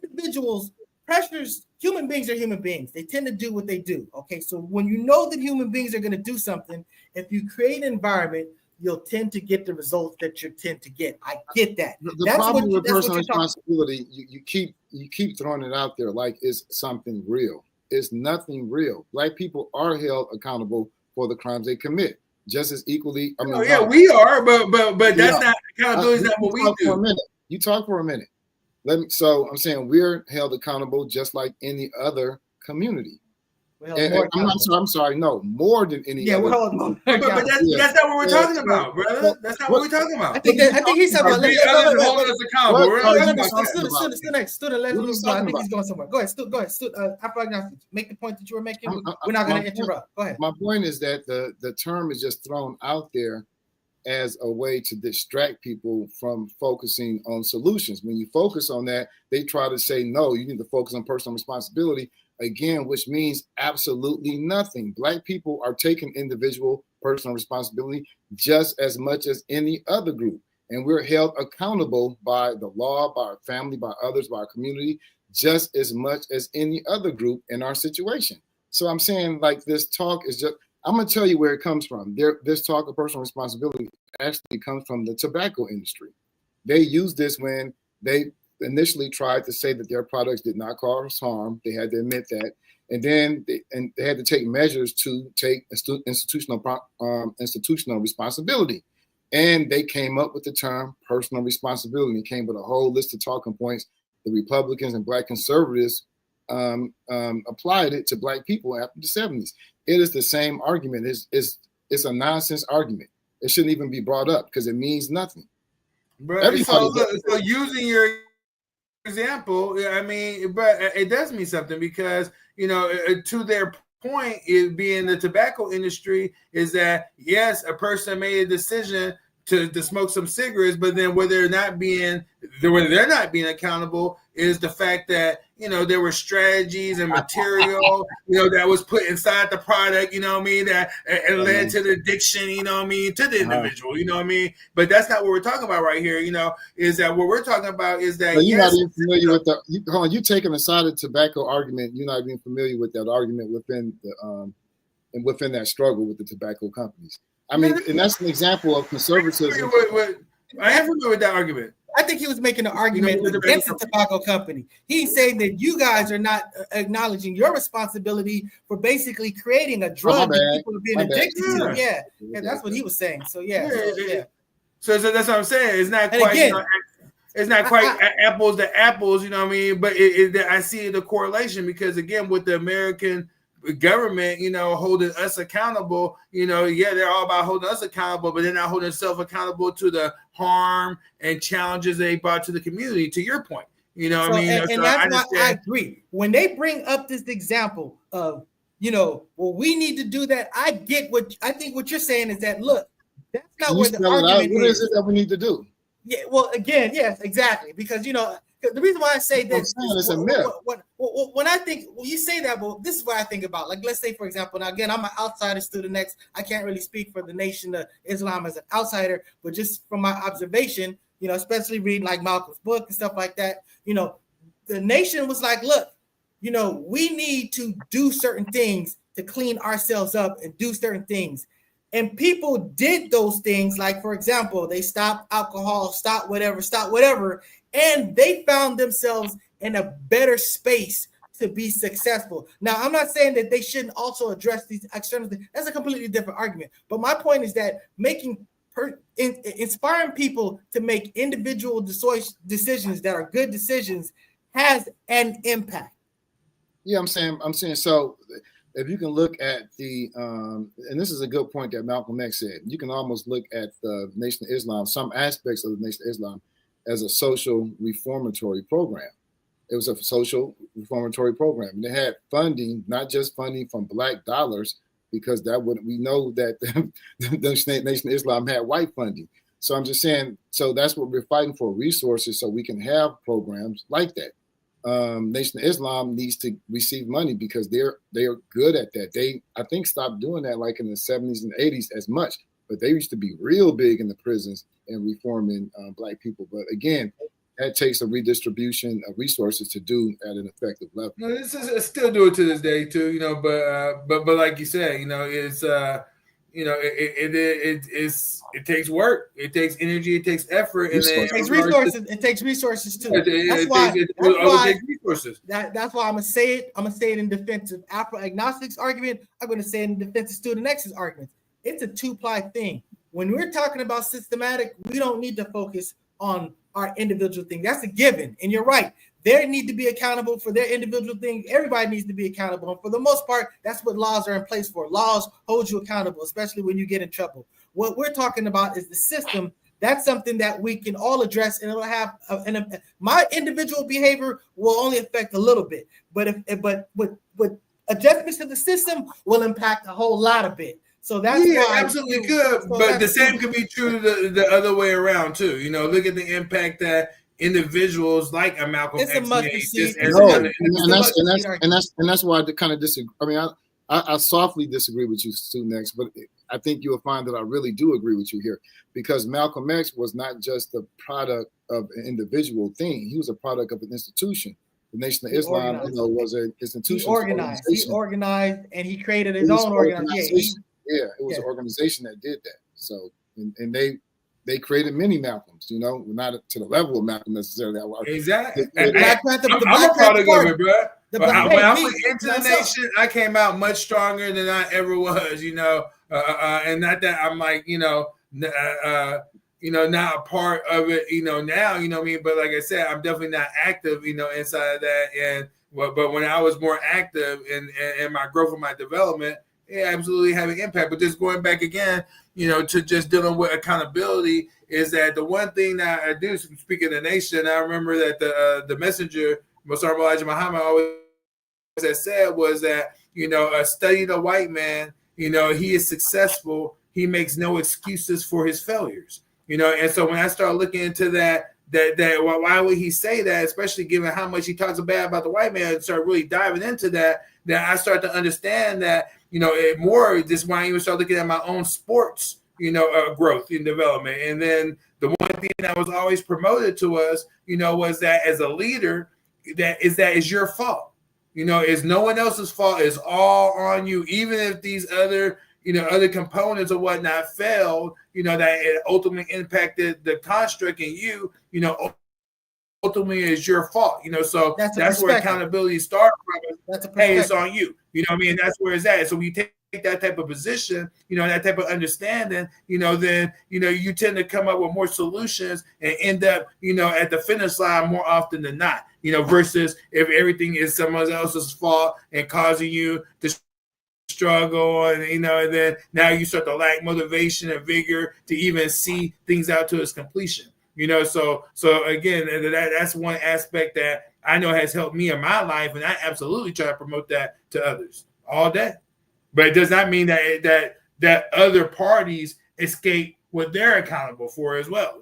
individuals pressures. Human beings are human beings. They tend to do what they do. Okay, so when you know that human beings are going to do something, if you create an environment, you'll tend to get the results that you tend to get. I get that. The problem with personal responsibility, you keep throwing it out there like it's something real. It's nothing real. Black people are held accountable for the crimes they commit just as equally. I mean, yeah, we are, but that's not accountability. Is not what we do. You talk for a minute. So I'm saying we're held accountable just like any other community. I'm sorry, no, more than any. Yeah, other. But that's not what we're talking about, brother. That's not what we're talking about. I think he's talking about. Holding us accountable. Student, let him go. I think he's going somewhere. Go ahead, make the point that you were making. We're not going to interrupt. Go ahead. My point is that the term is just thrown out there as a way to distract people from focusing on solutions. When you focus on that, they try to say, no, you need to focus on personal responsibility, again, which means absolutely nothing. Black people are taking individual personal responsibility just as much as any other group. and we're held accountable by the law, by our family, by others, by our community, just as much as any other group in our situation. So I'm saying, like, this talk is just, I'm going to tell you where it comes from. This talk of personal responsibility actually comes from the tobacco industry. They used this when they initially tried to say that their products did not cause harm. They had to admit that. And then they had to take measures to take institutional responsibility. And they came up with the term personal responsibility. It came with a whole list of talking points. The Republicans and Black conservatives applied it to Black people after the 70s. It is the same argument. It's a nonsense argument. It shouldn't even be brought up because it means nothing. Bro, so using your example, I mean, but it does mean something because, you know, to their point, is being the tobacco industry is that, yes, a person made a decision to smoke some cigarettes, but then where they're not being accountable is the fact that, you know, there were strategies and material, you know, that was put inside the product, you know what I mean, that it led to the addiction, you know what I mean, to the individual, you know what I mean. But that's not what we're talking about right here, you know, is that what we're talking about is that, you're not even familiar with you taking a side of tobacco argument, you're not even familiar with that argument within the and within that struggle with the tobacco companies. I mean, and that's an example of conservatism. I am familiar with that argument. I think he was making an argument against the tobacco company. He's saying that you guys are not acknowledging your responsibility for basically creating a drug that people are being addicted to. Yeah, that's what he was saying. So yeah. So that's what I'm saying. It's not quite. Again, it's not quite apples to apples. You know what I mean? But I see the correlation because again, with the American government, you know, holding us accountable, you know, yeah, they're all about holding us accountable, but they're not holding themselves accountable to the harm and challenges they brought to the community, to your point. You know what I mean? And so that's why I agree. When they bring up this example of, you know, well, we need to do that. I think what you're saying is that, look, that's not what the argument is. What is it that we need to do? Yeah, well, again, yes, exactly. Because, you know, the reason why I say this is a myth. When I think, well, you say that, well, this is what I think about. Like, let's say, for example, now again, I'm an outsider student. Next, I can't really speak for the Nation of Islam as an outsider, but just from my observation, you know, especially reading like Malcolm's book and stuff like that, you know, the nation was like, look, you know, we need to do certain things to clean ourselves up and do certain things. And people did those things. Like, for example, they stopped alcohol, stopped whatever. And they found themselves in a better space to be successful. Now, I'm not saying that they shouldn't also address these external things. That's a completely different argument. But my point is that inspiring people to make individual decisions that are good decisions has an impact. Yeah, I'm saying so. If you can look at the, and this is a good point that Malcolm X said, you can almost look at the Nation of Islam, some aspects of the Nation of Islam, as a social reformatory program. It was a social reformatory program. And they had funding, not just funding from Black dollars, because we know that the Nation of Islam had white funding. So I'm just saying, so that's what we're fighting for, resources, so we can have programs like that. Nation of Islam needs to receive money because they are good at that. They, I think, stopped doing that like in the 70s and 80s as much, but they used to be real big in the prisons and reforming Black people. But again, that takes a redistribution of resources to do at an effective level. No, this is still do it to this day too, you know. But like you said, you know, it's you know, it takes work, it takes energy, it takes effort, and then it takes resources. It takes resources too. That's why I'm gonna say it. I'm gonna say it in defense of Afro-agnostics argument. I'm gonna say it in defense of student X's argument. It's a two-ply thing. When we're talking about systematic, we don't need to focus on our individual thing. That's a given, and you're right. They need to be accountable for their individual thing. Everybody needs to be accountable. And for the most part, that's what laws are in place for. Laws hold you accountable, especially when you get in trouble. What we're talking about is the system. That's something that we can all address, and it'll have my individual behavior will only affect a little bit, but with adjustments to the system will impact a whole lot of it. So that's why absolutely could, so but the same could be true the other way around too. You know, look at the impact that individuals like a Malcolm X made. And that's why I kind of disagree. I mean, I softly disagree with you, Stu, next, but I think you'll find that I really do agree with you here, because Malcolm X was not just the product of an individual thing. He was a product of an institution. The Nation of Islam, was an institution. He organized, and he created his own organization. It was an organization that did that. So, and they created many Malcolms, not to the level of Malcolm necessarily. Exactly. I'm a product of it, bro. When I went into the nation, I came out much stronger than I ever was, and not that I'm like, not a part of it, now, you know what I mean? But like I said, I'm definitely not active, inside of that. But when I was more active in my growth and my development, it absolutely had an impact. But just going back again, to just dealing with accountability, is that the one thing that I do, speaking of the nation, I remember that the messenger, Musar Elijah Muhammad, always had said was that, study the white man, he is successful. He makes no excuses for his failures, And so when I start looking into that why would he say that, especially given how much he talks bad about the white man, and start really diving into that, then I start to understand that, more just when I even start looking at my own sports, growth and development. And then the one thing that was always promoted to us, was that as a leader, that is your fault. It's no one else's fault. It's all on you. Even if these other components or whatnot failed, that it ultimately impacted the construct in you, ultimately is your fault. So that's where accountability starts from. Hey, it's on you. What I mean? That's where it's at. So we take that type of position, that type of understanding, then, you tend to come up with more solutions and end up, at the finish line more often than not, versus if everything is someone else's fault and causing you to struggle, and and then now you start to lack motivation and vigor to even see things out to its completion. So again, that's one aspect that I know has helped me in my life, and I absolutely try to promote that to others all day. But it does not mean that other parties escape what they're accountable for as well.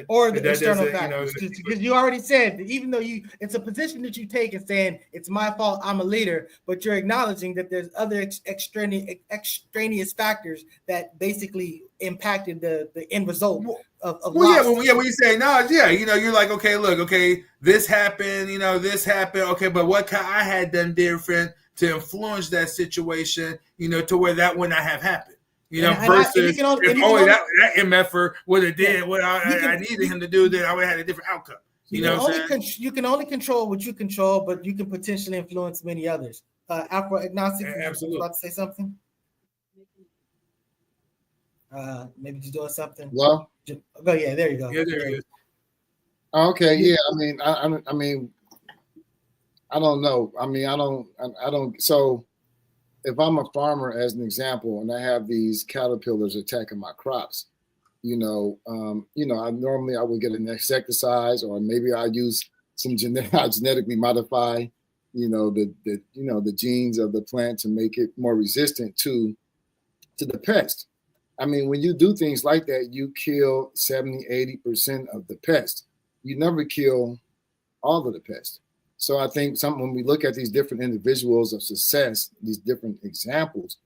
Or the external factors, because you already said that even though it's a position that you take and saying it's my fault, I'm a leader, but you're acknowledging that there's other extraneous factors that basically impacted the end result of when you say no, you're like, okay, this happened, this happened, okay, but what I had done different to influence that situation, to where that would not have happened. Versus if only that MFer would have did what I needed him to do, then I would have had a different outcome. You can only control what you control, but you can potentially influence many others. Afro agnostic, absolutely. About to say something? Maybe just doing something. Well, yeah, there you go. Yeah, there it is. Okay, yeah. I mean, I don't know. I don't. So, if I'm a farmer, as an example, and I have these caterpillars attacking my crops, I normally would get an insecticide, or maybe I use some genetically modify, the genes of the plant to make it more resistant to the pest. I mean, when you do things like that, you kill 70, 80% of the pest. You never kill all of the pest. So I think when we look at these different individuals of success, these different examples,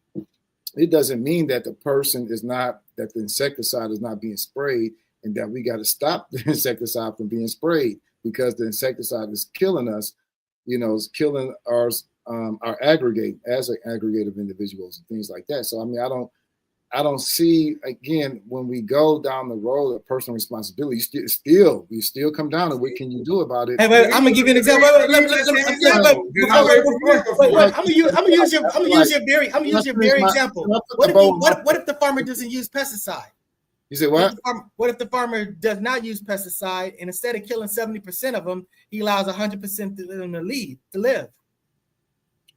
it doesn't mean that that the insecticide is not being sprayed, and that we got to stop the insecticide from being sprayed, because the insecticide is killing us, is killing our aggregate as an aggregate of individuals and things like that. So, I mean, I don't see, again, when we go down the road of personal responsibility, we still come down to what can you do about it. Hey, wait, I'm gonna give you an example. I'm gonna use your very example. What if the farmer doesn't use pesticide? You say what? What if the farmer does not use pesticide, and instead of killing 70% of them, he allows 100% of them to live?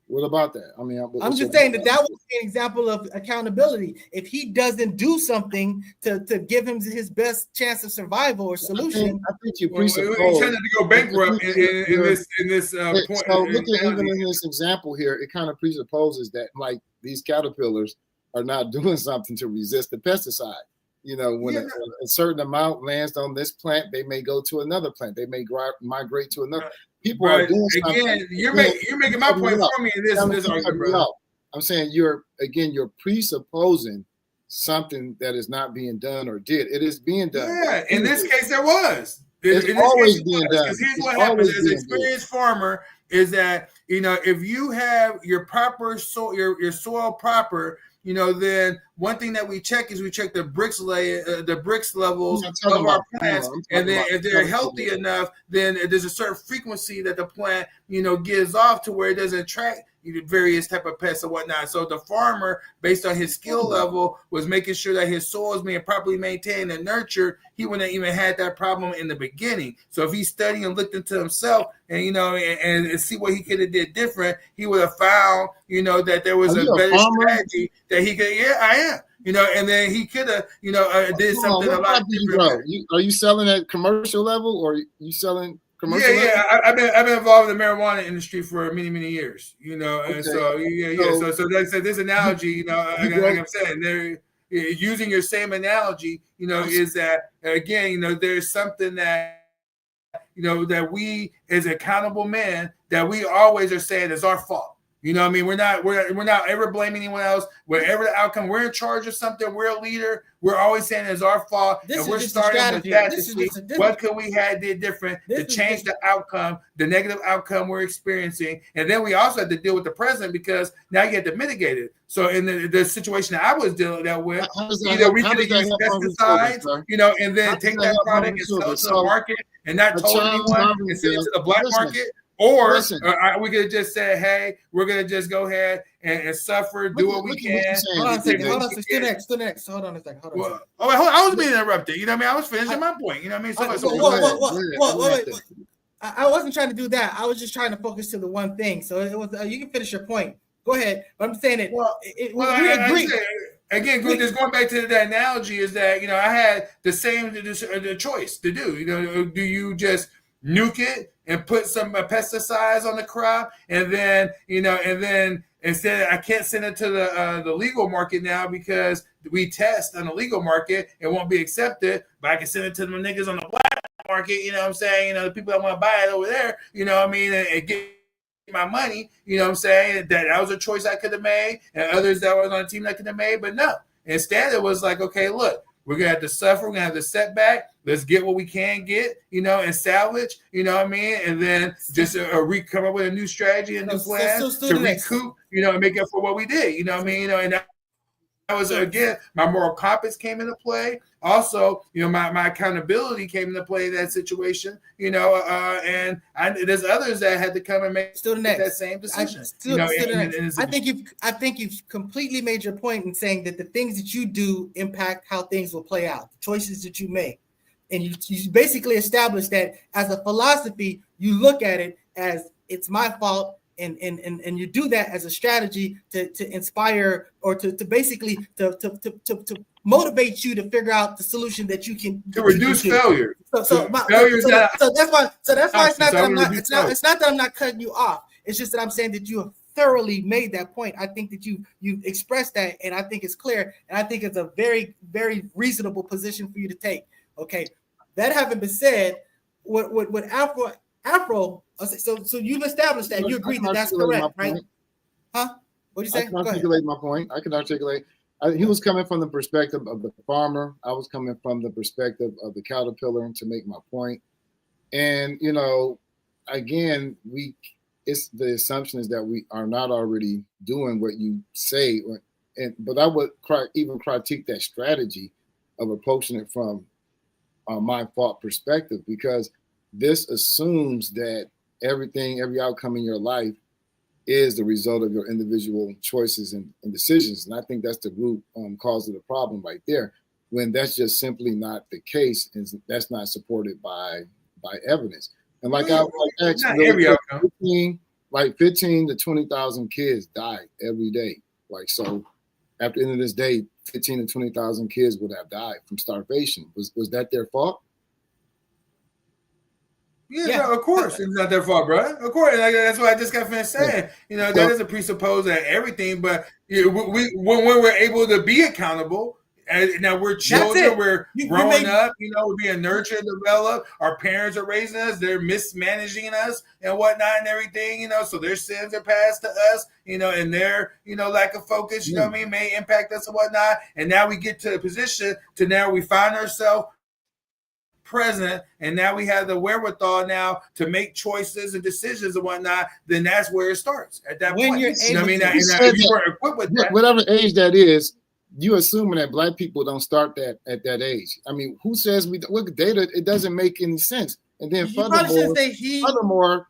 What about that? I mean, I'm just saying that would be an example of accountability. If he doesn't do something to give him his best chance of survival or solution, I think you presuppose he tended to go bankrupt in this point. So look at even in this example here, it kind of presupposes that like these caterpillars are not doing something to resist the pesticide. When a certain amount lands on this plant, they may go to another plant. They may migrate to another. people are doing again, something. you're making my point for me in this argument, bro. I'm saying you're presupposing something that is not being done or did. It is being done. Yeah, in this case, there was. It's always being done. Because here's what happens as an experienced farmer is that, if you have your proper soil, your soil proper, then one thing that we check is we check the bricks levels of our plants, and then if they're healthy enough, then there's a certain frequency that the plant, gives off to where it doesn't attract various type of pests and whatnot. So the farmer, based on his skill level, was making sure that his soil is being properly maintained and nurtured. He wouldn't have even had that problem in the beginning. So if he studied and looked into himself and and see what he could have did different, he would have found that there was a better strategy that he could. Yeah, I am. And then he could have did something a lot different. Are you selling at commercial level or you selling? Yeah. I've been involved in the marijuana industry for many years, and so So like I said, this analogy, like I'm saying, they're using your same analogy, is that again, there's something that that we as accountable men that we always are saying is our fault. We're not ever blaming anyone else. Whatever the outcome, we're in charge of something. We're a leader. We're always saying it's our fault, and we're starting with that to see what could we have did different to change the outcome, the negative outcome we're experiencing, and then we also have to deal with the present because now you have to mitigate it. So in the situation that I was dealing with, either we could use pesticides, and then take that product and sell it to the market and not tell anyone and send it to the black market. Or we could have just said, hey, we're going to just go ahead and suffer, do what we can. Hold on a second. Still next. Hold on a second. Hold on. I was being interrupted. I was finishing my point. I wasn't trying to do that. I was just trying to focus to the one thing. So it was you can finish your point. Go ahead. But I'm saying it. We agree. Again, just going back to that analogy is that, I had the same the choice to do. Do you just nuke it and put some pesticides on the crop, and then instead I can't send it to the legal market now because we test on the legal market, it won't be accepted, but I can send it to the niggas on the black market, the people that want to buy it over there, and get my money, that was a choice I could have made, and others that was on the team that could have made, but no. Instead it was like, okay, look, we're going to have to suffer. We're going to have to setback. Let's get what we can get, and salvage, and then just come up with a new strategy and new plan to recoup, and make up for what we did, and that was, again, my moral compass came into play. Also, my accountability came into play in that situation, and there's others that had to come and make that same decision. I think you've completely made your point in saying that the things that you do impact how things will play out, the choices that you make. And you basically establish that as a philosophy, you look at it as it's my fault. And you do that as a strategy to inspire or to basically to motivate you to figure out the solution that you can to reduce failure. So that's why it's not that I'm not cutting you off. It's just that I'm saying that you have thoroughly made that point. I think that you expressed that, and I think it's clear, and I think it's a very, very reasonable position for you to take. Okay, that having been said, what Afro. So you've established that you agree that that's correct, right? Huh? What did you say? I can articulate my point. He was coming from the perspective of the farmer. I was coming from the perspective of the caterpillar to make my point. And again, it's the assumption is that we are not already doing what you say. But I would even critique that strategy of approaching it from my fault perspective, because this assumes that every outcome in your life is the result of your individual choices and decisions. And I think that's the root cause of the problem right there, when that's just simply not the case, and that's not supported by evidence. And like I asked, 15 to 20,000 kids die every day. So at the end of this day, 15 to 20,000 kids would have died from starvation. Was that their fault? Yeah, no, of course it's not their fault, bro. Of course, that's what I just got finished saying. That doesn't presuppose that everything, but when we're able to be accountable, Now we're children, we're growing make, up, we're being nurtured and developed. Our parents are raising us, they're mismanaging us and whatnot and everything, so their sins are passed to us, and their, lack of focus, you know what I mean, may impact us and whatnot. And now we get to a position to now we find ourselves present, and now we have the wherewithal now to make choices and decisions and whatnot. Then that's where it starts at that point. If you weren't equipped with that, whatever age that is, you assuming that Black people don't start that at that age. I mean, who says we look data? It doesn't make any sense. And then furthermore,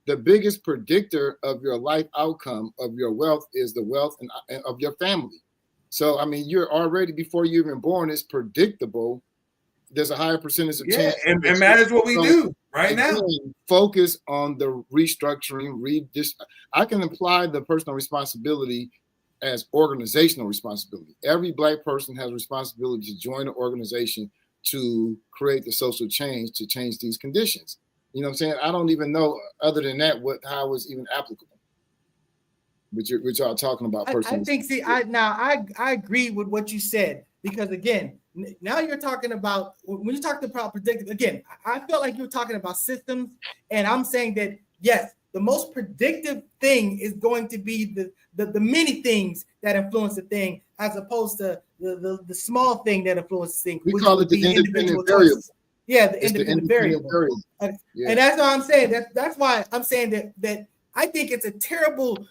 the biggest predictor of your life outcome, of your wealth, is the wealth and of your family. So I mean, you're already, before you're even born, it's predictable. There's a higher percentage of chance. And it matters what we do right now. Focus on the restructuring. I can apply the personal responsibility as organizational responsibility. Every Black person has a responsibility to join an organization to create the social change, to change these conditions. You know what I'm saying? I don't even know, other than that, how it's even applicable. Which y'all talking about personal. I think. See, I agree with what you said, because again, now you're talking about, when you talk about predictive. Again, I felt like you were talking about systems, and I'm saying that yes, the most predictive thing is going to be the many things that influence the thing, as opposed to the small thing that influences the thing. We call it the independent variable. Yeah, the independent variable. And that's what I'm saying. That's why I'm saying that I think it's a terrible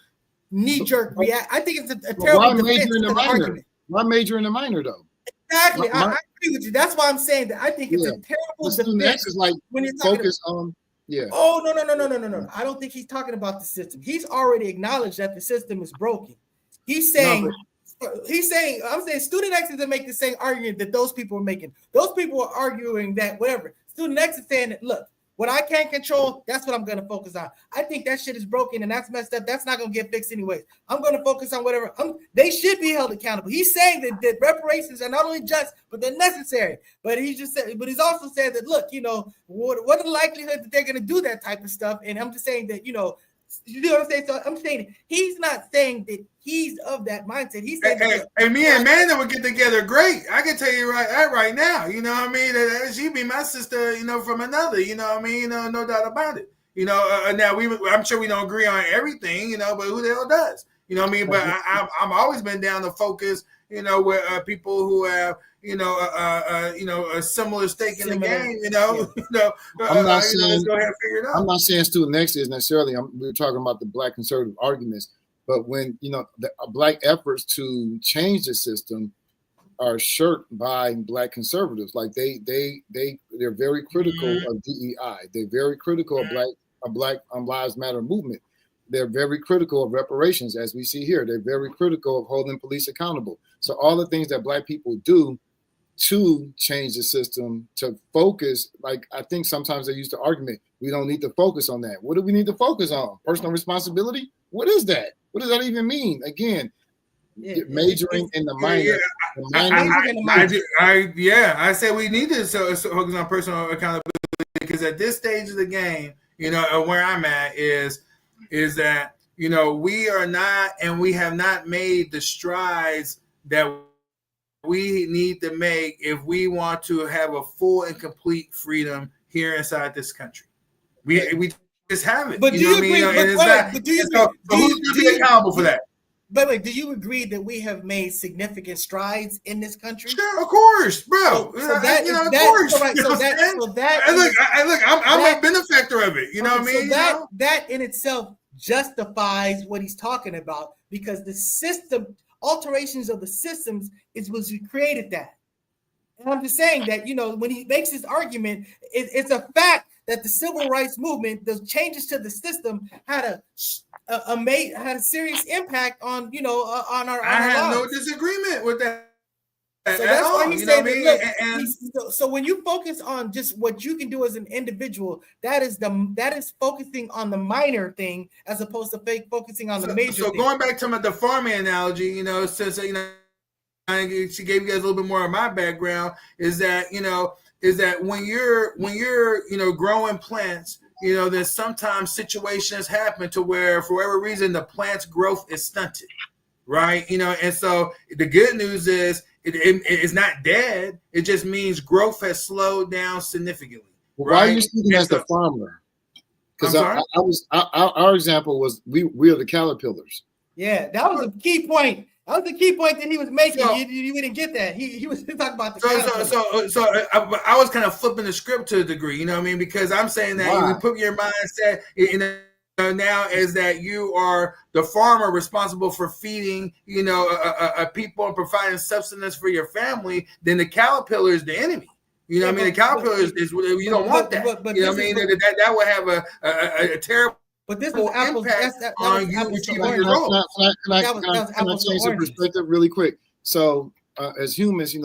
knee-jerk react. I think it's a terrible defense to the argument. Why major in the minor though? Exactly. I agree with you. That's why I'm saying that I think it's a terrible defense. Is like when you're focus on. Yeah. Oh, no. I don't think he's talking about the system. He's already acknowledged that the system is broken. I'm saying Student X is making the same argument that those people are making. Those people are arguing that whatever. Student X is saying that, look, what I can't control, that's what I'm going to focus on. I think that shit is broken and that's messed up. That's not going to get fixed anyways. I'm going to focus on whatever. They should be held accountable. He's saying that reparations are not only just, but they're necessary. But he's also said that, look, what are the likelihood that they're going to do that type of stuff? And I'm just saying that, you know what I'm saying? So I'm saying he's not saying that he's of that mindset. He's saying me and Amanda would get together great. I can tell you right now. You know what I mean? She'd be my sister, from another. You know what I mean? No doubt about it. Now I'm sure we don't agree on everything, but who the hell does? You know what I mean? But I'm always been down to focus, with people who have, a similar stake in the game. I'm not saying, let's go ahead and figure it out. I'm not saying Student X is necessarily. We're talking about the Black conservative arguments, but when the Black efforts to change the system are shirked by Black conservatives, like they're very critical of DEI. They're very critical of Black Lives Matter movement. They're very critical of reparations, as we see here. They're very critical of holding police accountable. So all the things that Black people do to change the system, to focus, like I think sometimes they use the argument, we don't need to focus on that. What do we need to focus on? Personal responsibility? What is that? What does that even mean? Again, majoring in the minor. I say we need to focus on personal accountability, because at this stage of the game, where I'm at is that, we are not, and we have not made the strides that we need to make if we want to have a full and complete freedom here inside this country. We just haven't. But do you agree? Who's going to be accountable for that? But wait, do you agree that we have made significant strides in this country? Sure, of course, bro. So that, of course. I'm a benefactor of it. You know what I mean? So that in itself justifies what he's talking about, because the system, alterations of the systems was who created that. And I'm just saying that, when he makes his argument, it's a fact that the civil rights movement, the changes to the system had a serious impact on, on our I have lives. no disagreement with that. So that's why he said that, so when you focus on just what you can do as an individual, that is focusing on the minor thing as opposed to focusing on the major thing. So going back to the farming analogy, since she gave you guys a little bit more of my background, is that when you're growing plants, then sometimes situations happen to where, for whatever reason, the plant's growth is stunted. right? And so the good news is it's not dead. It just means growth has slowed down significantly. Well, right? why are you speaking as the farmer? Because our example was we are the caterpillars. Yeah, that was a key point. That was the key point that he was making. You didn't get that. He was talking about the so I was kind of flipping the script to a degree, you know what I mean? Because I'm saying that you put your mindset now is that you are the farmer responsible for feeding, people and providing substance for your family. Then the caterpillar is the enemy. You know what I mean? The caterpillar is you don't want that. You know what I mean? That would have a terrible. But this was impact on you achieving your goals. Can I change the perspective really quick? So, as humans,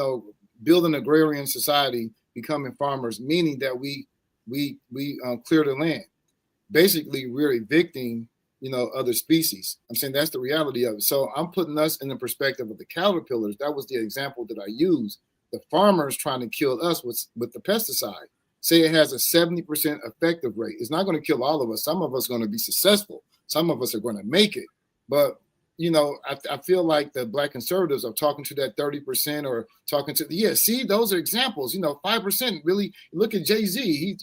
building an agrarian society, becoming farmers, meaning that we clear the land. Basically, we're evicting, other species. I'm saying that's the reality of it. So I'm putting us in the perspective of the caterpillars. That was the example that I used. The farmers trying to kill us with the pesticide. Say it has a 70% effective rate. It's not going to kill all of us. Some of us are going to be successful. Some of us are going to make it. But, I feel like the Black conservatives are talking to that 30% or talking to see, those are examples, 5% really. Look at Jay-Z,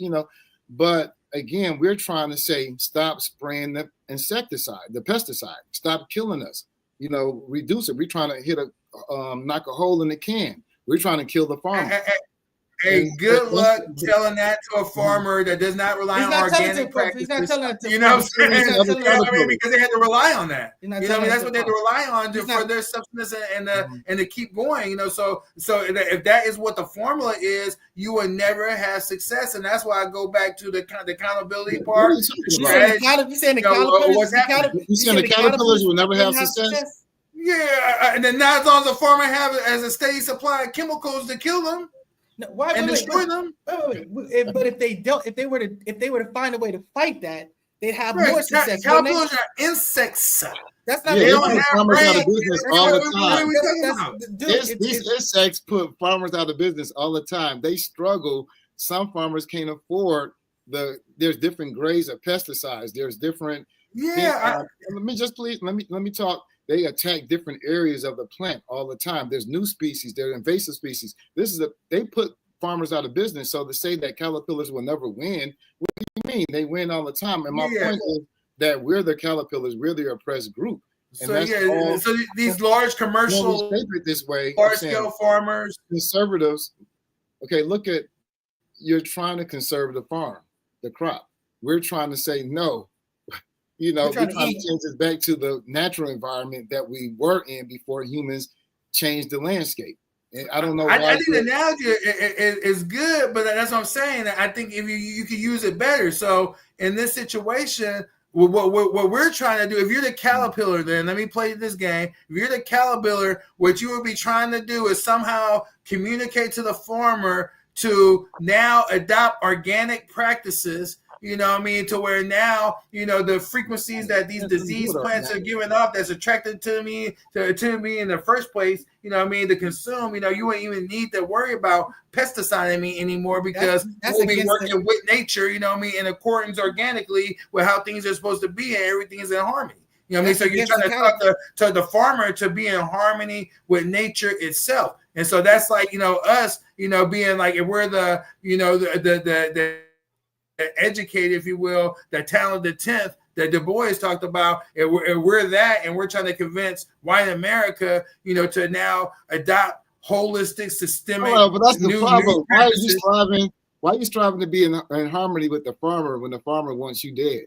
but again, we're trying to say, stop spraying the insecticide, the pesticide, stop killing us, reduce it. We're trying to knock a hole in the can. We're trying to kill the farmer. Hey, good luck telling that to a farmer that does not rely on organic practices. He's not telling it to you know what I'm saying? Because they had to rely on that. That's what they had to rely on for their substance and to keep going. So if that is what the formula is, you will never have success. And that's why I go back to the accountability part. You saying the caterpillars will never have success? Yeah, and then now as long as the farmer have as a steady supply of chemicals to kill them. No, why destroy them? But if they were to find a way to fight that, they'd have more success. Caterpillars are insects. That's not. They don't have farmers out of business all the time. These insects put farmers out of business all the time. They struggle. Some farmers can't afford there's different grades of pesticides. There's different. Yeah. Let me talk. They attack different areas of the plant all the time. There's new species, there are invasive species. They put farmers out of business. So to say that caterpillars will never win, what do you mean? They win all the time. And my point is that we're the caterpillars, we're the oppressed group. And so these large commercial, this way, large scale farmers, conservatives. Okay, look at you're trying to conserve the farm, the crop. We're trying to say no. We're trying to change it back to the natural environment that we were in before humans changed the landscape. And I don't know. I think the analogy is good, but that's what I'm saying. I think if you could use it better. So in this situation, what we're trying to do, if you're the caterpillar, then let me play this game. If you're the caterpillar, what you would be trying to do is somehow communicate to the farmer to now adopt organic practices. To where now, the frequencies that these disease plants are giving off that's attracted to me in the first place, to consume, you wouldn't even need to worry about pesticiding me anymore because we'll be working with nature, in accordance organically with how things are supposed to be and everything is in harmony. So you're trying to talk to the farmer to be in harmony with nature itself. And so that's like, us, being like, if we're the educated, if you will, the talented 10th that Du Bois talked about, and we're that, and we're trying to convince white America, to now adopt holistic, systemic. But that's the problem. Why are you striving to be in harmony with the farmer when the farmer wants you dead?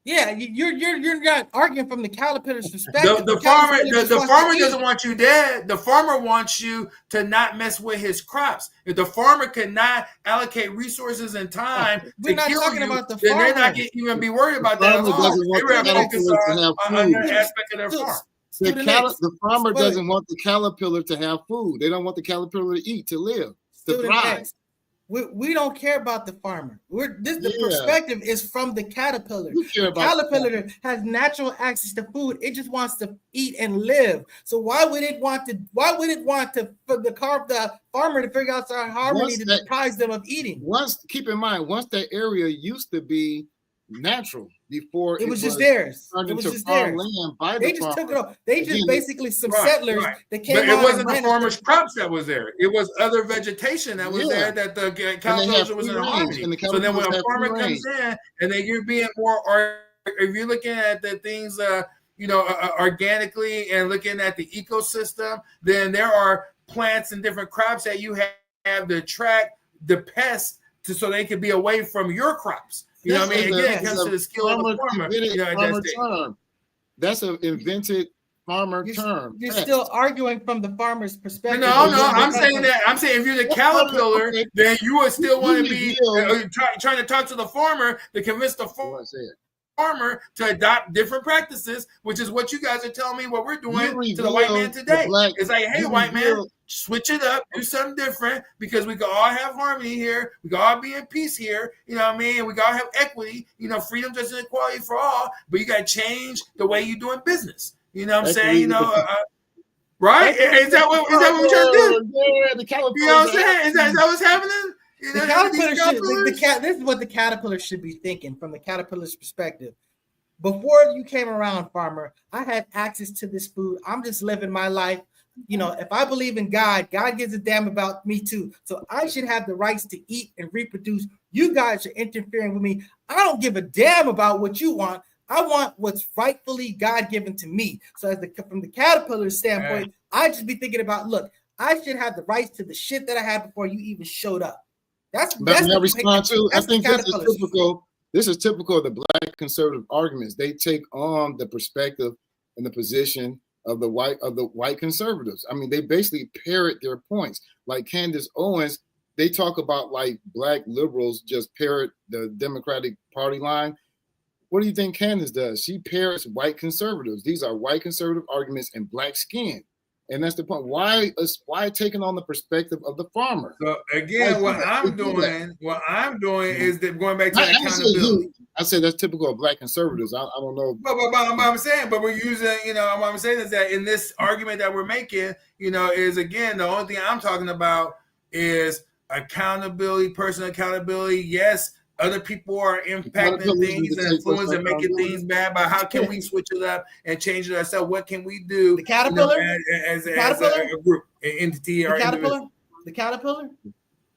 Yeah, you're not arguing from the caterpillar's perspective. The farmer doesn't want you dead. The farmer wants you to not mess with his crops. If the farmer cannot allocate resources and time we're not talking about the farmer. Then they're not even be worried about that at all. They're focused on another aspect of their farm. The farmer doesn't want the caterpillar to have food. They don't want the caterpillar to eat, to live, to thrive. We don't care about the farmer. The perspective is from the caterpillar. The caterpillar has natural access to food. It just wants to eat and live. So why would it want for the farmer to figure out some harmony to deprive them of eating? Keep in mind, once that area used to be natural before it was just theirs. turned It was into just farm theirs. land by They the just took it farmer. off. They just Again, basically some settlers that came But it out wasn't and the farmers' crops that was there. It was other vegetation that was there that the caterpillars was in harmony. So then when a farmer comes in and then you're being more, or if you're looking at the things, organically and looking at the ecosystem, then there are plants and different crops that you have to attract the pests so they can be away from your crops. You know what I mean? Again, it comes to the skill of the farmer. Term. That's an invented farmer term. You're still arguing from the farmer's perspective. No, I'm saying that. I'm saying if you're the caterpillar, then you would still want to be trying to talk to the farmer to convince the farmer to adopt different practices, which is what you guys are telling me what we're doing to the white man today. It's like, hey, white man, switch it up, do something different, because we can all have harmony here. We can all be in peace here. You know what I mean? And we can all have equity, freedom, justice, and equality for all. But you got to change the way you're doing business. You know what I'm saying? Right? Is that what we're trying to do? Yeah, you know what I'm saying? Is that what's happening? This is what the caterpillar should be thinking from the caterpillar's perspective. Before you came around, farmer, I had access to this food. I'm just living my life. If I believe in God, God gives a damn about me too. So I should have the rights to eat and reproduce. You guys are interfering with me. I don't give a damn about what you want. I want what's rightfully God given to me. So from the caterpillar standpoint, I just be thinking about, look, I should have the rights to the shit that I had before you even showed up. I think this is typical of the Black conservative arguments. They take on the perspective and the position of the white conservatives. I mean, they basically parrot their points. Like Candace Owens, they talk about like Black liberals just parrot the Democratic Party line. What do you think Candace does? She parrots white conservatives. These are white conservative arguments in Black skin. And that's the point. Why taking on the perspective of the farmer? So again, what I'm doing is that going back to accountability. I said that's typical of Black conservatives. I don't know. But I'm saying, but we're using, what I'm saying is that in this argument that we're making, is again, the only thing I'm talking about is accountability, personal accountability. Yes, other people are impacting things and influencing and making things bad, but how can we switch it up and change it ourselves? What can we do? The caterpillar? As a group, entity, or caterpillar? The caterpillar?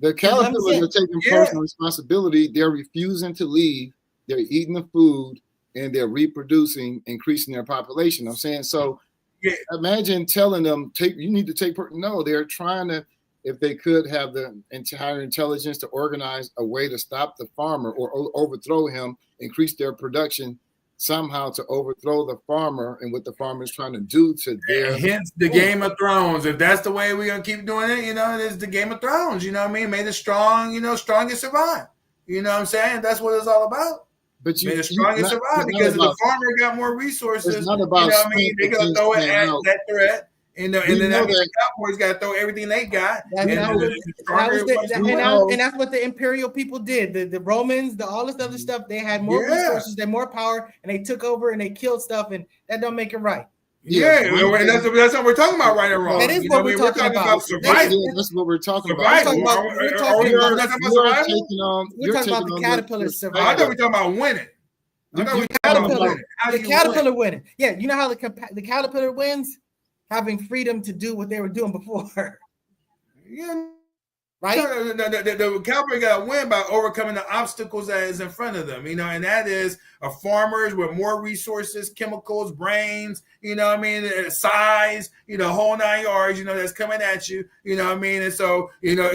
The caterpillars are taking personal responsibility. They're refusing to leave. They're eating the food and they're reproducing, increasing their population. I'm saying, so imagine telling them, you need to take, no, they're trying to, if they could have the entire intelligence to organize a way to stop the farmer or overthrow him, increase their production somehow to overthrow the farmer and what the farmer is trying to do to their. Hence the Game of Thrones. If that's the way we're going to keep doing it, it's the Game of Thrones. You know what I mean? May the strong, strongest survive. You know what I'm saying? That's what it's all about. But may the strongest survive, because if the farmer got more resources, it's not about they're going to throw it at that threat. And then the Cowboys got to throw everything they got. And that's what the imperial people did. The Romans, all this other stuff, they had more resources, they had more power, and they took over and they killed stuff, and that don't make it right. That's what we're talking about, right and wrong. That is what we're talking about. Survival. That's what we're talking about. We're talking about the caterpillar survival. I thought we were talking about winning. The caterpillar winning. Yeah, you know how the caterpillar wins? Having freedom to do what they were doing before. Yeah. Right? The cavalry got to win by overcoming the obstacles that is in front of them, and that is farmers with more resources, chemicals, brains, size, whole 9 yards, that's coming at you, and so,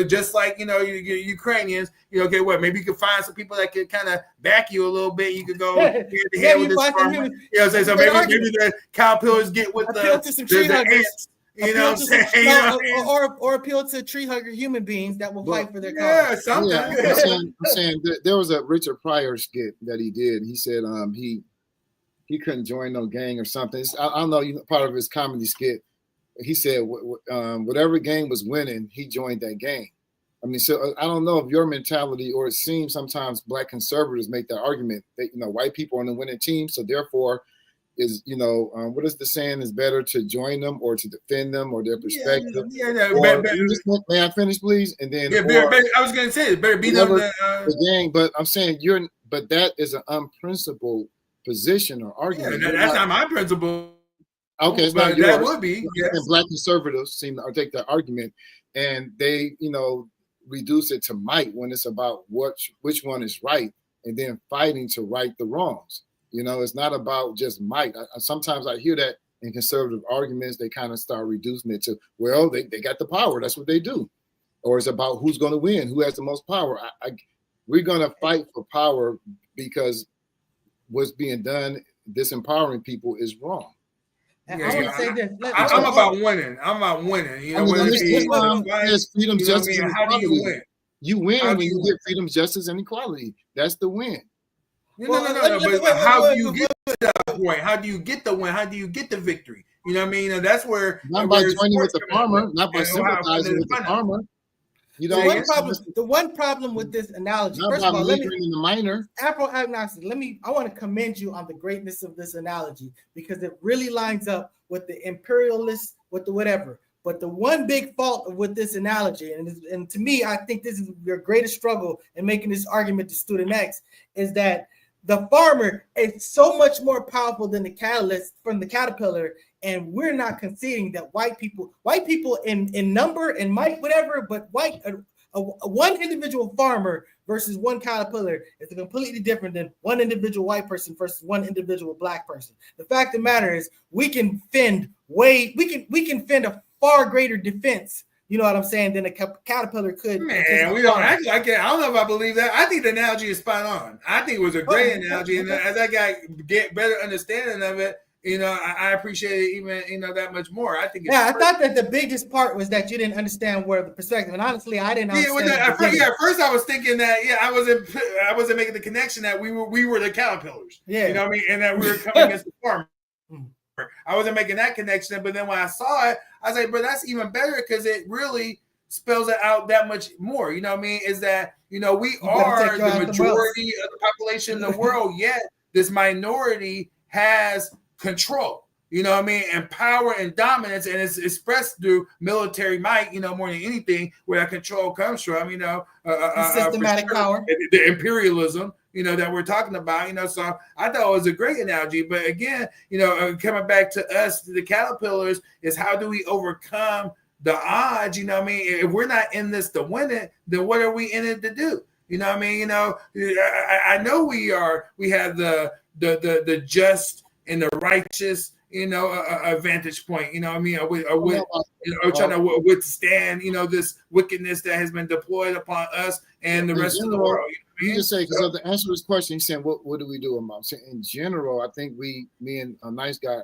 just like, Ukrainians, okay, maybe you could find some people that could kind of back you a little bit. You could go head to head with this farmer. So maybe the caterpillars get with the ants. Or appeal to tree hugger human beings that will fight for their cause. Yeah, something. I'm saying there was a Richard Pryor skit that he did. He said he couldn't join no gang or something. I don't know, part of his comedy skit. He said whatever gang was winning, he joined that gang. I mean, so I don't know if your mentality, or it seems sometimes Black conservatives make that argument that white people are on the winning team, so therefore is, what is the saying? Is better to join them or to defend them or their perspective. May I finish, please? And then, I was gonna say it better be them the gang. But I'm saying but that is an unprincipled position or argument. Yeah, that's not my principle. Okay, it's not yours. That would be. Yes. And Black conservatives seem to take that argument, and they, reduce it to might when it's about which one is right, and then fighting to right the wrongs. It's not about just might. Sometimes I hear that in conservative arguments, they kind of start reducing it to, well, they got the power. That's what they do. Or it's about who's going to win, who has the most power. We're going to fight for power because what's being done, disempowering people, is wrong. I want to say this. I'm about winning. I'm about winning. There's freedom, justice, and how do you win? You win when you get freedom, justice, and equality. That's the win. No. But how do you get to that point? How do you get the win? How do you get the victory? You know what I mean? That's where not by joining with the farmer, not by sympathizing with the farmer. The one problem with this analogy, first of all, let me in the minor. Afro-agnostic, I want to commend you on the greatness of this analogy because it really lines up with the imperialists, with the whatever. But the one big fault with this analogy, and to me, I think this is your greatest struggle in making this argument to Student X, is that the farmer is so much more powerful than the catalyst from the caterpillar, and we're not conceding that white people in number and might, whatever, but one individual farmer versus one caterpillar is completely different than one individual white person versus one individual black person. The fact of the matter is, we can fend a far greater defense. You know what I'm saying? Than a caterpillar could. Man, we don't act like it. I don't know if I believe that. I think the analogy is spot on. I think it was a great analogy, and as I get better understanding of it, I appreciate it even that much more. I think. I thought that the biggest part was that you didn't understand where the perspective, and honestly, I didn't understand. At first I was thinking that I wasn't making the connection that we were the caterpillars. Yeah, you know what I mean, and that we were coming against the farmer. I wasn't making that connection, but then when I saw it, I was like, bro, that's even better because it really spells it out that much more. You know what I mean? Is that, we are the majority of the population in the world, yet this minority has control, you know what I mean? And power and dominance, and it's expressed through military might, more than anything, where that control comes from, systematic power. The imperialism, that we're talking about, so I thought it was a great analogy. But again, coming back to us, the caterpillars, is how do we overcome the odds? You know what I mean? If we're not in this to win it, then what are we in it to do? You know what I mean? I know we have the just and the righteous, a vantage point, you know what I mean? Or trying to withstand, this wickedness that has been deployed upon us and the rest of the world. You just say, because to answer this question, you're saying, what do we do about? So in general, I think me and a nice guy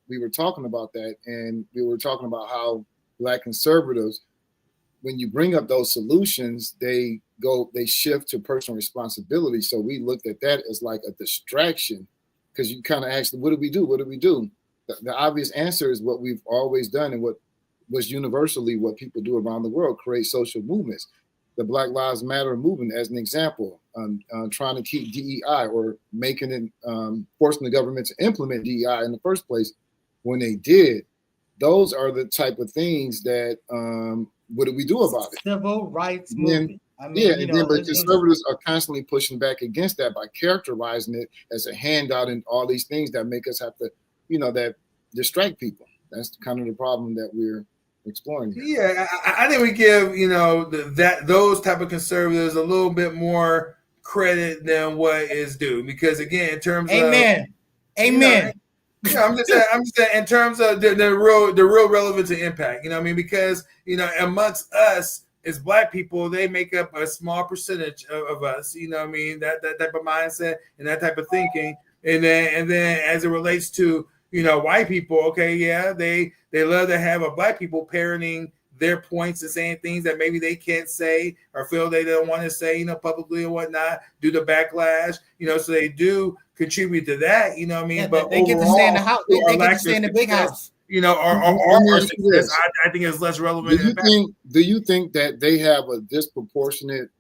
we were talking about that, and we were talking about how Black conservatives, when you bring up those solutions, they shift to personal responsibility. So we looked at that as like a distraction, because you kind of asked, what do we do? What do we do? The obvious answer is what we've always done, and what was universally what people do around the world: create social movements. The Black Lives Matter movement, as an example, trying to keep DEI, or making it, forcing the government to implement DEI in the first place. When they did, those are the type of things that, what do we do about it? Civil rights movement. But conservatives are constantly pushing back against that by characterizing it as a handout and all these things that make us have to, that distract people. That's kind of the problem that we're exploring here. Yeah, I think we give those type of conservatives a little bit more credit than what is due, because again, in terms Amen. I'm just saying in terms of the real relevance and impact. You know what I mean? Because amongst us as Black people, they make up a small percentage of us. You know what I mean? That type of mindset and that type of thinking, and then as it relates to white people, okay, yeah, they love to have a Black people parroting their points and saying things that maybe they can't say or feel they don't want to say, publicly or whatnot, due to backlash, so they do contribute to that, you know what I mean? Yeah, but they get to stay in the house. They get to stay in the big house. Our success, I think is less relevant. Do you think that they have a disproportionate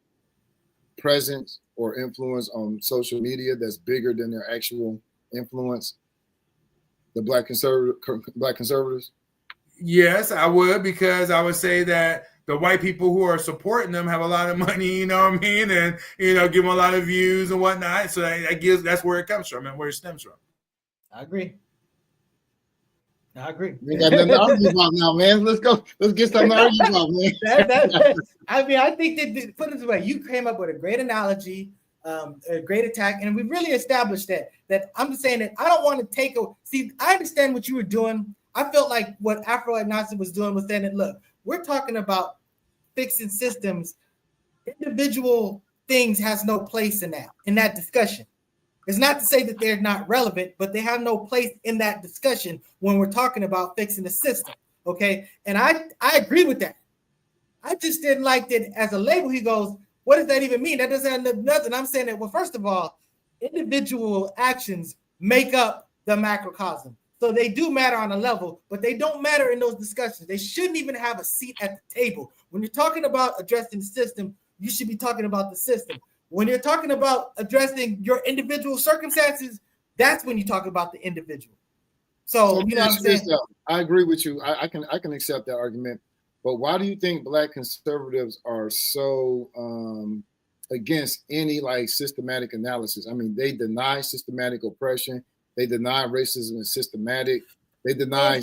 presence or influence on social media that's bigger than their actual influence? the black conservatives? Yes, I would, because I would say that the white people who are supporting them have a lot of money, you know what I mean, and give them a lot of views and whatnot. So that's where it comes from and where it stems from. I agree. We got nothing to argue about now, man. Let's go. Let's get something to argue about, man. I mean, I think that, put it this way, you came up with a great analogy, a great attack, and we really established that I'm just saying that I don't want to see, I understand what you were doing. I felt like what Afro-Agnostic was doing was saying that, look, we're talking about fixing systems. Individual things has no place in that discussion. It's not to say that they're not relevant, but they have no place in that discussion when we're talking about fixing the system. Okay. And I agree with that. I just didn't like that as a label. He goes, what does that even mean? That doesn't have nothing. I'm saying that, well, first of all, individual actions make up the macrocosm. So they do matter on a level, but they don't matter in those discussions. They shouldn't even have a seat at the table. When you're talking about addressing the system, you should be talking about the system. When you're talking about addressing your individual circumstances, that's when you talk about the individual. So you know what I'm saying? I agree with you. I can accept that argument. But why do you think black conservatives are so against any systematic analysis? I mean, they deny systematic oppression. They deny racism is systematic. They deny.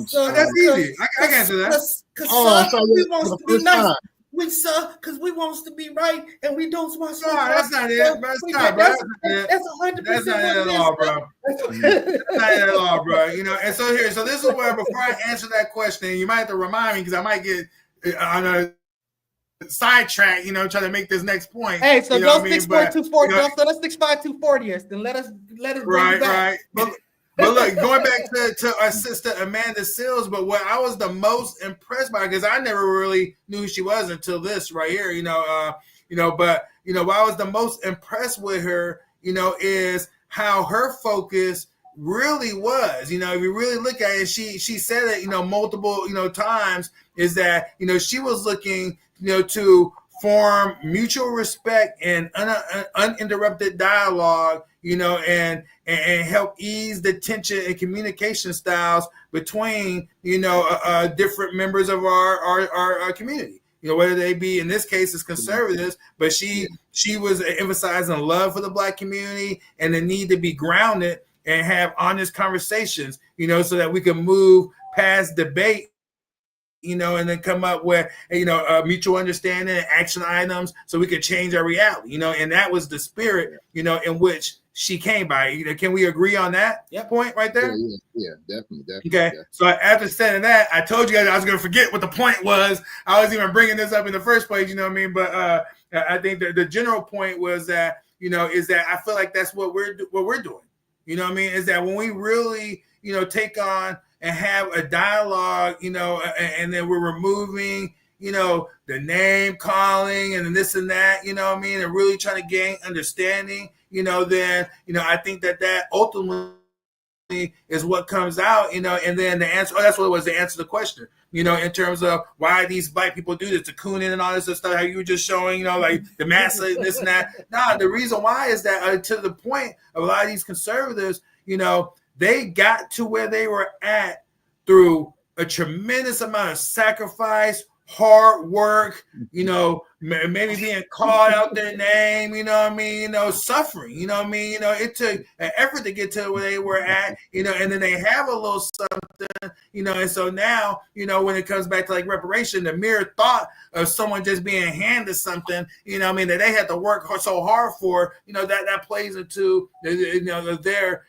So that's easy. I can answer that. We want to be nice. Because we want to be right, and we don't want to. That's not it. That's 100%. That's not it at all, bro. That's not it at all, bro. And so this is where, before I answer that question, you might have to remind me, because I might get on a sidetrack, trying to make this next point. Hey, so don't 6.240. Don't let us 6.240 us. Then let us bring it back. Right. But look, going back to our sister Amanda Seals, but what I was the most impressed by, because I never really knew who she was until this right here, but what I was the most impressed with her, is how her focus really was. If you really look at it, she said it, multiple, times, is that, she was looking, to form mutual respect and uninterrupted dialogue, and help ease the tension and communication styles between, different members of our community. Whether they be, in this case, as conservatives, but she was emphasizing love for the black community and the need to be grounded and have honest conversations, so that we can move past debate, and then come up with, mutual understanding and action items so we could change our reality, and that was the spirit, in which she came by. Can we agree on that point right there? Yeah, definitely. Okay. Yeah. So after saying that, I told you guys I was going to forget what the point was. I was even bringing this up in the first place, you know what I mean? But I think the general point was that, is that I feel like that's what we're doing. You know what I mean? Is that when we really, take on and have a dialogue, and then we're removing, the name calling and this and that, you know what I mean? And really trying to gain understanding, then, I think that ultimately is what comes out, and then the answer, that's what it was, to answer the question, in terms of why these black people do this, the cooning and all this stuff, how you were just showing, like the massa, this and that. Nah, the reason why is that to the point of a lot of these conservatives, they got to where they were at through a tremendous amount of sacrifice, hard work, maybe being called out their name, suffering, it took an effort to get to where they were at, and then they have a little something, and so now, when it comes back to reparation, the mere thought of someone just being handed something, that they had to work so hard for, that plays into, their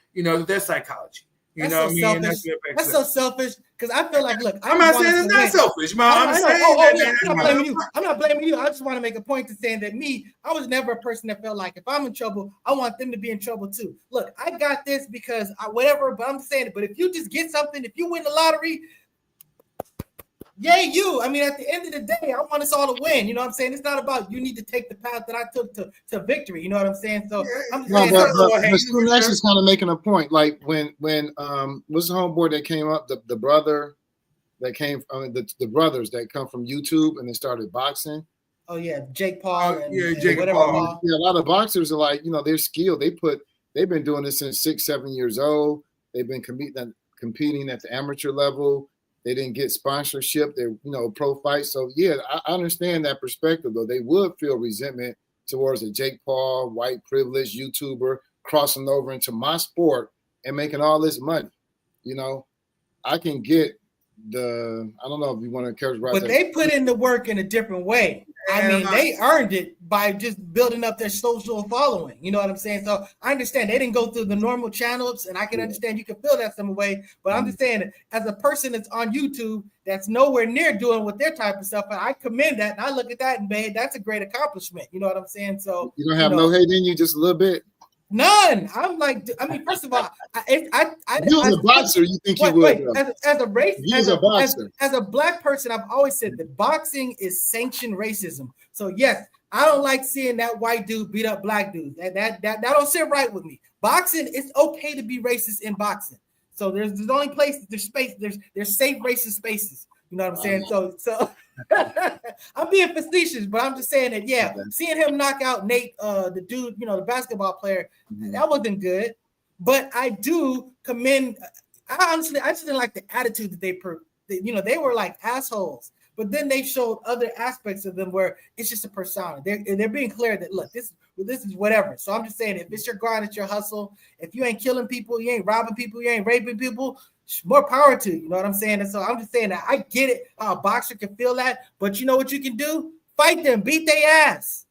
psychology. That's so selfish. Because I feel like, look, I'm not saying it's not selfish, man. I'm not blaming you. I just want to make a point to saying that I was never a person that felt like if I'm in trouble, I want them to be in trouble too. Look, I got this because whatever, but I'm saying it. But if you just get something, if you win the lottery, yay, you. I mean, at the end of the day, I want us all to win. You know what I'm saying? It's not about you need to take the path that I took to victory. You know what I'm saying? So I'm saying, but Stu Nash is kind of making a point. Like when what's the homeboy that came up, the brother that came, the brothers that come from YouTube and they started boxing. Oh yeah, Jake Paul and Jake Paul. Yeah, a lot of boxers are like, they're skilled. They've been doing this since 6-7 years old. They've been competing. competing at the amateur level. They didn't get sponsorship. They're, pro fight. So yeah, I understand that perspective, though. They would feel resentment towards a Jake Paul, white privileged YouTuber crossing over into my sport and making all this money. I can get I don't know if you want to characterize, but they put in the work in a different way. I mean, they earned it by just building up their social following. You know what I'm saying? So I understand they didn't go through the normal channels, and I can understand you can feel that some way. But I'm just saying, as a person that's on YouTube, that's nowhere near doing with their type of stuff, and I commend that, and I look at that and man, that's a great accomplishment. You know what I'm saying? So you don't have no hate in you, just a little bit. None. I'm like, first of all, you as a boxer, you think you would? As a race, as a black person, I've always said that boxing is sanctioned racism. So yes, I don't like seeing that white dude beat up black dudes. That don't sit right with me. Boxing, it's okay to be racist in boxing. So there's only places, there's space, there's safe racist spaces. You know what I'm saying? So I'm being facetious, but I'm just saying that, seeing him knock out Nate, the dude, the basketball player, that wasn't good. But I do commend, I just didn't like the attitude that they were like assholes. But then they showed other aspects of them where it's just a persona. They're being clear that, look, this is whatever. So I'm just saying, if it's your grind, it's your hustle. If you ain't killing people, you ain't robbing people, you ain't raping people, more power to you. You know what I'm saying? And so I'm just saying that I get it, how a boxer can feel that. But you know what you can do? Fight them, beat their ass.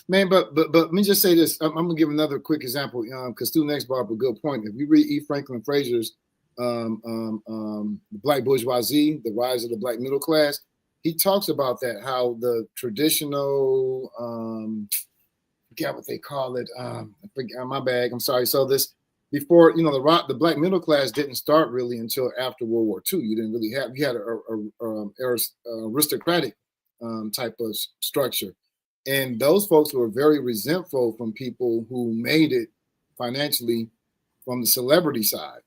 Man, but let me just say this. I'm going to give another quick example because Stu Next brought up a good point. If you read E. Franklin Fraser's Black Bourgeoisie, The Rise of the Black Middle Class, he talks about that, how the traditional, forget what they call it. My bad. I'm sorry. So this, before, the black middle class didn't start really until after World War II. You didn't really you had a aristocratic type of structure. And those folks were very resentful from people who made it financially from the celebrity side.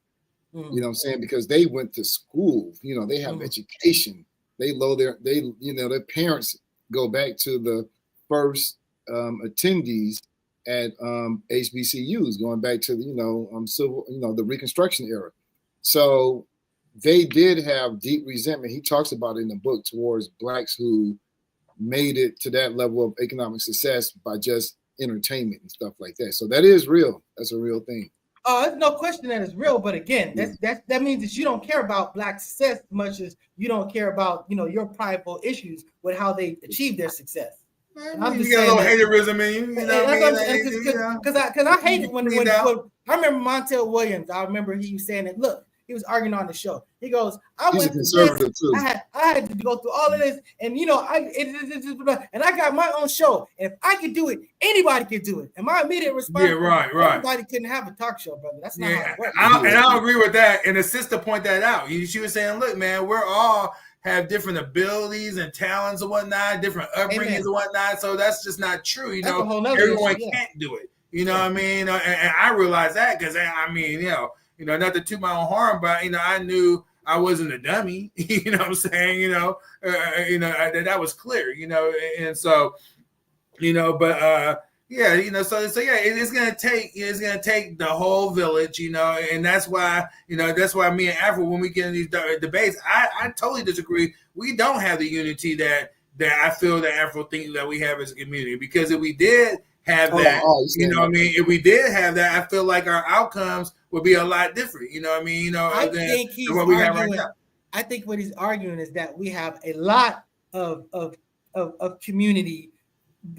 You know what I'm saying? Because they went to school, they have education. They their parents go back to the first attendees at HBCUs, going back to the Reconstruction era. So they did have deep resentment. He talks about it in the book towards blacks who made it to that level of economic success by just entertainment and stuff like that. So that is real. That's a real thing. There's no question that it's real, but again, that means that you don't care about black success as much as you don't care about your prideful issues with how they achieve their success. I'm just got a little haterism in you, because I hate it when I remember Montel Williams. I remember he was saying that. Look, he was arguing on the show. He goes, "I went to this. I had to go through all of this, and and I got my own show. And if I could do it, anybody could do it." And my immediate response, right. Everybody couldn't have a talk show, brother. That's not how it works. I agree with that. And the sister point that out. She was saying, "Look, man, we're all have different abilities and talents and whatnot, different upbringings and whatnot. So that's just not true. Everyone can't do it. What I mean? And I realize that because not to toot my own horn, but I knew I wasn't a dummy. You know what I'm saying? That was clear. And so, but it's gonna take the whole village, and that's why me and Afro, when we get in these debates, I totally disagree. We don't have the unity that I feel that Afro thinks that we have as a community, because if we did have that, if we did have that, I feel like our outcomes would be a lot different. I think he's arguing. I think what he's arguing is that we have a lot of community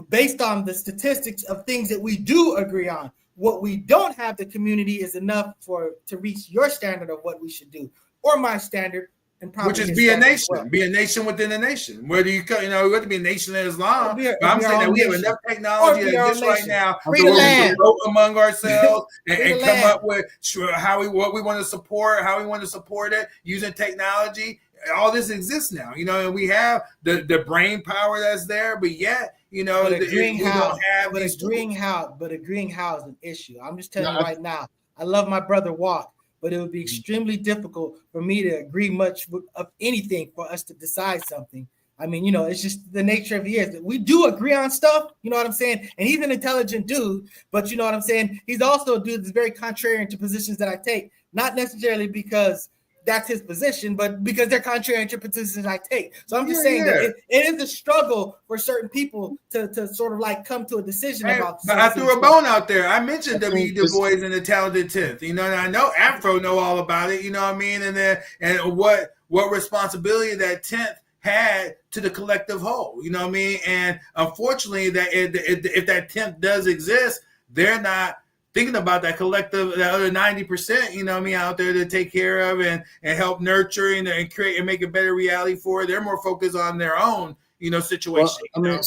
based on the statistics of things that we do agree on. What we don't have, the community, is enough to reach your standard of what we should do, or my standard, and probably which is be a nation, be a nation within a nation. Whether you have to be a nation of Islam, but I'm saying that we have enough technology that this right now to vote among ourselves and come up with what we want to support, how we want to support it using technology. All this exists now, and we have the brain power that's there, but yet, agreeing how is an issue. I'm just telling you right now, I love my brother Walk, but it would be extremely difficult for me to agree much of anything for us to decide something. I mean, it's just the nature of he is. We do agree on stuff, you know what I'm saying? And he's an intelligent dude, but you know what I'm saying? He's also a dude that's very contrarian to positions that I take, not necessarily because that's his position, but because they're contrary to positions I take. So I'm just saying that it is a struggle for certain people to sort of like come to a decision about. But I threw a bone out there. I mentioned W. Du Bois and the Talented 10th. You know, and I know Afro know all about it. You know what I mean? And what responsibility that 10th had to the collective whole. You know what I mean? And unfortunately, that if that 10th does exist, they're not thinking about that collective, that other 90%, you know what I mean, out there to take care of and help nurture and create and make a better reality for it. They're more focused on their own, you know, situation. Well,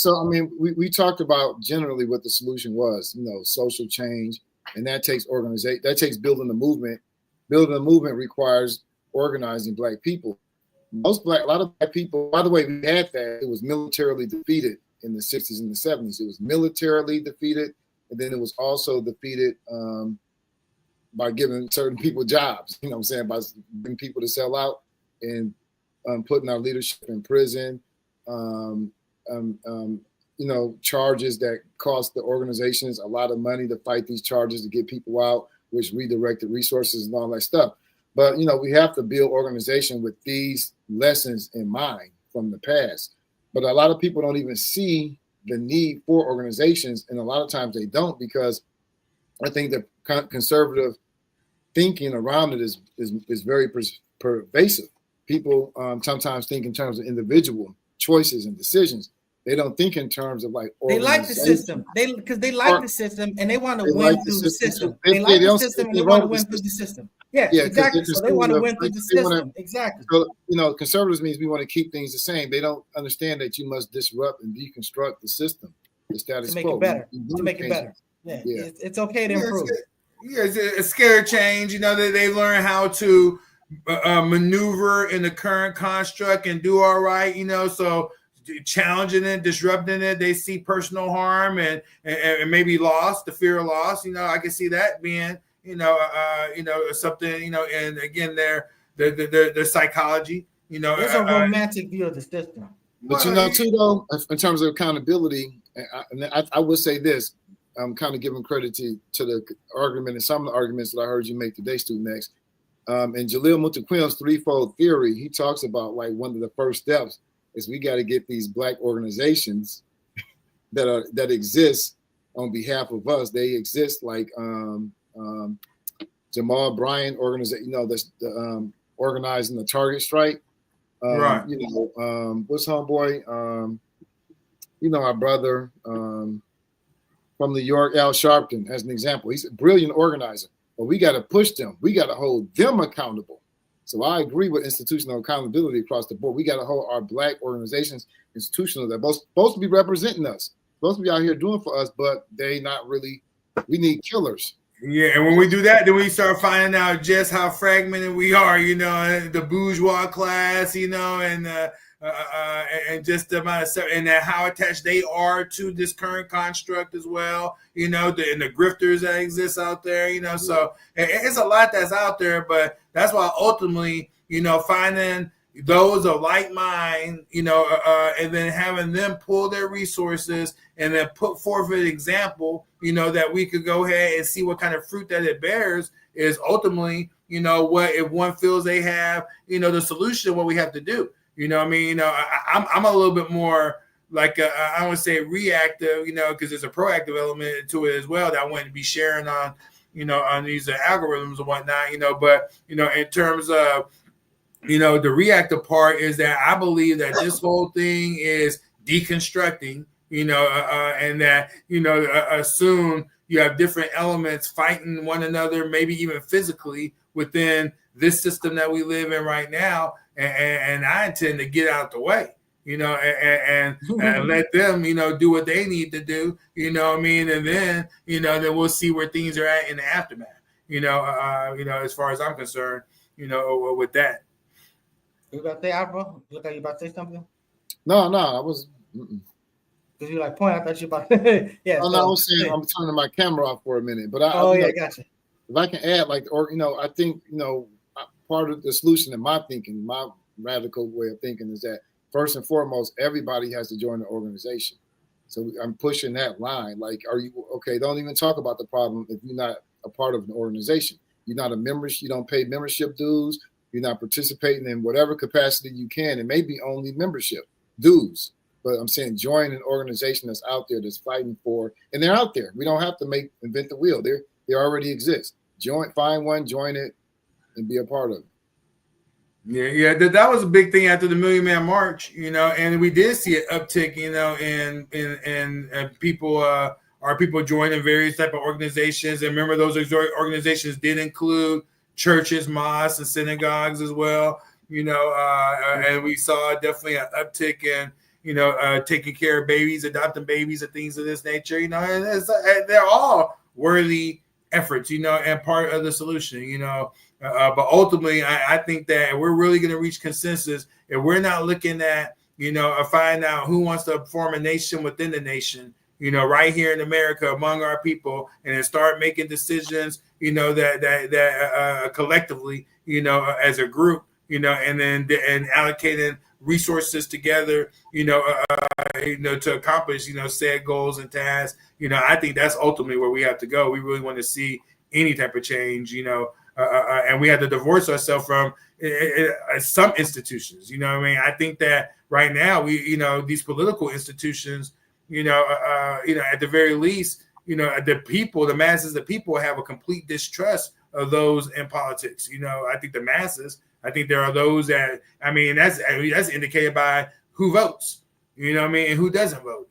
we talked about generally what the solution was, you know, social change, and that takes organization, that takes building a movement. Building a movement requires organizing Black people. A lot of Black people, by the way, we had that. It was militarily defeated in the 60s and the 70s. It was militarily defeated. And then it was also defeated by giving certain people jobs, you know what I'm saying, by getting people to sell out and putting our leadership in prison, you know, charges that cost the organizations a lot of money to fight these charges to get people out, which redirected resources and all that stuff. But, you know, we have to build organization with these lessons in mind from the past. But a lot of people don't even see the need for organizations, and a lot of times they don't, because I think the conservative thinking around it is very pervasive. People sometimes think in terms of individual choices and decisions. They don't think in terms of like they like the system. Because they like the system and they want to win through the system. They like the system and they want to win through the system. Yeah, exactly. So they want to win through the system. Exactly. So, you know, conservatives means we want to keep things the same. They don't understand that you must disrupt and deconstruct the system, the status quo. To make it better. To make it better. Yeah. It's okay to improve. It's a scare change. You know, they learn how to maneuver in the current construct and do all right, you know, so challenging it, disrupting it, they see personal harm and maybe loss, the fear of loss. You know, I can see that being, you know, something, you know, and again, their psychology, you know. There's a romantic view of the system. But, you know, too, though, in terms of accountability, I would say this, I'm kind of giving credit to the argument and some of the arguments that I heard you make today, Student X. And Jalil Muttaqim's threefold theory, he talks about like one of the first steps is we got to get these Black organizations that exist on behalf of us. They exist like Jamal Bryant organization, you know, that's organizing the Target strike. Right. You know, what's homeboy? You know, our brother from New York, Al Sharpton, as an example. He's a brilliant organizer, but we got to push them. We got to hold them accountable. So I agree with institutional accountability across the board. We got to hold our Black organizations institutional. They're supposed to be representing us, supposed to be out here doing for us, but they not really. We need killers. Yeah, and when we do that, then we start finding out just how fragmented we are, you know, the bourgeois class, you know, and just the amount of stuff, and how attached they are to this current construct as well, you know, and the grifters that exist out there, you know. So it's a lot that's out there, but that's why ultimately, you know, finding those of like mind, you know, and then having them pull their resources and then put forth an example, you know, that we could go ahead and see what kind of fruit that it bears is ultimately, you know, what if one feels they have, you know, the solution, what we have to do. You know what I mean? You know, I'm a little bit more like, I don't want to say reactive, you know, because there's a proactive element to it as well that I want to be sharing on, you know, on these algorithms and whatnot, you know, but, you know, in terms of, you know, the reactive part is that I believe that this whole thing is deconstructing, you know, and that, you know, soon you have different elements fighting one another, maybe even physically within this system that we live in right now. And I intend to get out the way, you know, and let them, you know, do what they need to do, you know what I mean? And then, you know, then we'll see where things are at in the aftermath, you know, as far as I'm concerned, you know, with that. You about to say, Alpha? Look like you about to say something? No, I was. Because you like point, I thought you about yeah. Oh, no, I was saying I'm turning my camera off for a minute, but gotcha. If I can add, like, or you know, I think, you know, part of the solution in my thinking, my radical way of thinking is that first and foremost, everybody has to join the organization. So I'm pushing that line. Like, are you okay? Don't even talk about the problem if you're not a part of an organization. You're not a member. You don't pay membership dues. you're not participating in whatever capacity you can. It may be only membership, dues. But I'm saying join an organization that's out there that's fighting for, and they're out there. We don't have to invent the wheel. They already exist. Find one, join it, and be a part of it. Yeah, that was a big thing after the Million Man March, and we did see an uptick, in people, our people joining various type of organizations. And remember, those organizations did include churches, mosques, and synagogues as well, and we saw definitely an uptick in, taking care of babies, adopting babies, and things of this nature, and they're all worthy efforts, and part of the solution, but ultimately, I think that we're really going to reach consensus if we're not looking at, find out who wants to form a nation within the nation, right here in America among our people, and then start making decisions, that collectively, as a group, and allocating resources together, to accomplish, said goals and tasks. I think that's ultimately where we have to go. We really want to see any type of change, and we have to divorce ourselves from some institutions. I think that right now these political institutions, at the very least, the people, the masses of people have a complete distrust of those in politics. I think the masses, I think there are those that, that's indicated by who votes, and who doesn't vote,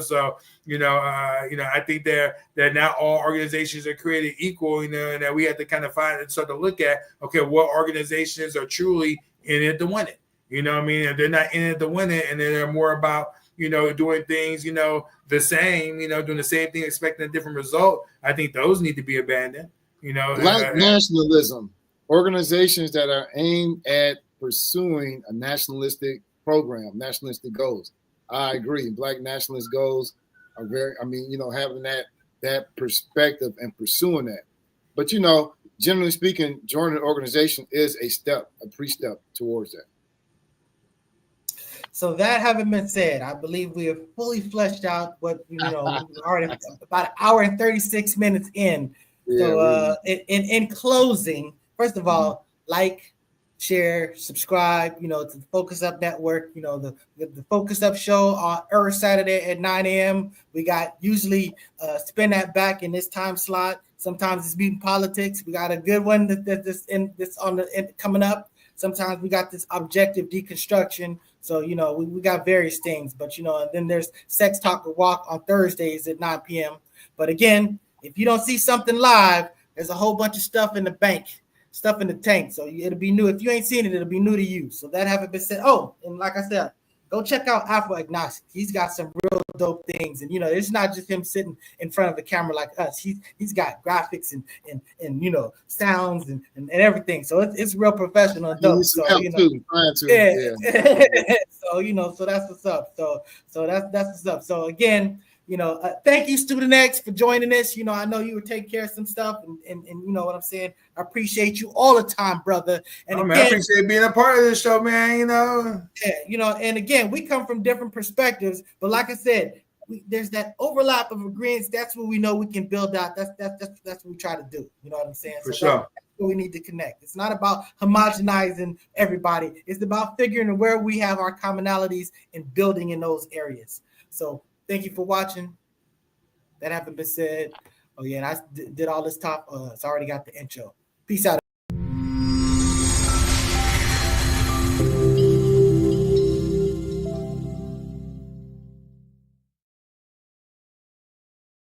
so, I think that not all organizations are created equal, and that we have to kind of start to look at, okay, what organizations are truly in it to win it, and they're not in it to win it, and they're more about, doing things, the same, doing the same thing, expecting a different result. I think those need to be abandoned, Black nationalism, organizations that are aimed at pursuing a nationalistic program, nationalistic goals. I agree. Black nationalist goals are very, having that perspective and pursuing that. But, generally speaking, joining an organization is a pre-step towards that. So that having been said, I believe we have fully fleshed out what, already about an hour and 36 minutes in. Yeah, so in closing, first of all, like, share, subscribe, to the Focus Up Network, the Focus Up show on every Saturday at 9 a.m. We got usually spin that back in this time slot. Sometimes it's beating politics. We got a good one that's coming up. Sometimes we got this objective deconstruction. So, we got various things, but, and then there's Sex Talk or Walk on Thursdays at 9 p.m. But again, if you don't see something live, there's a whole bunch of stuff in the bank. Stuff in the tank, so it'll be new. If you ain't seen it, it'll be new to you. So that haven't been said. Oh, and like I said, go check out Afro Agnostic. He's got some real dope things, and it's not just him sitting in front of the camera like us. He's got graphics and sounds and everything. So it's real professional and dope. So yeah. So that's what's up. So that's what's up. So again. Thank you, Student X, for joining us. I know you were taking care of some stuff, and you know what I'm saying. I appreciate you all the time, brother. And again, I appreciate being a part of this show, man. Yeah, and again, we come from different perspectives, but like I said, there's that overlap of agreements. That's what we know we can build out. That's what we try to do. You know what I'm saying? For sure. That's where we need to connect. It's not about homogenizing everybody. It's about figuring where we have our commonalities and building in those areas. So. Thank you for watching. That haven't been said. Oh, yeah, and I did all this top. It's already got the intro. Peace out.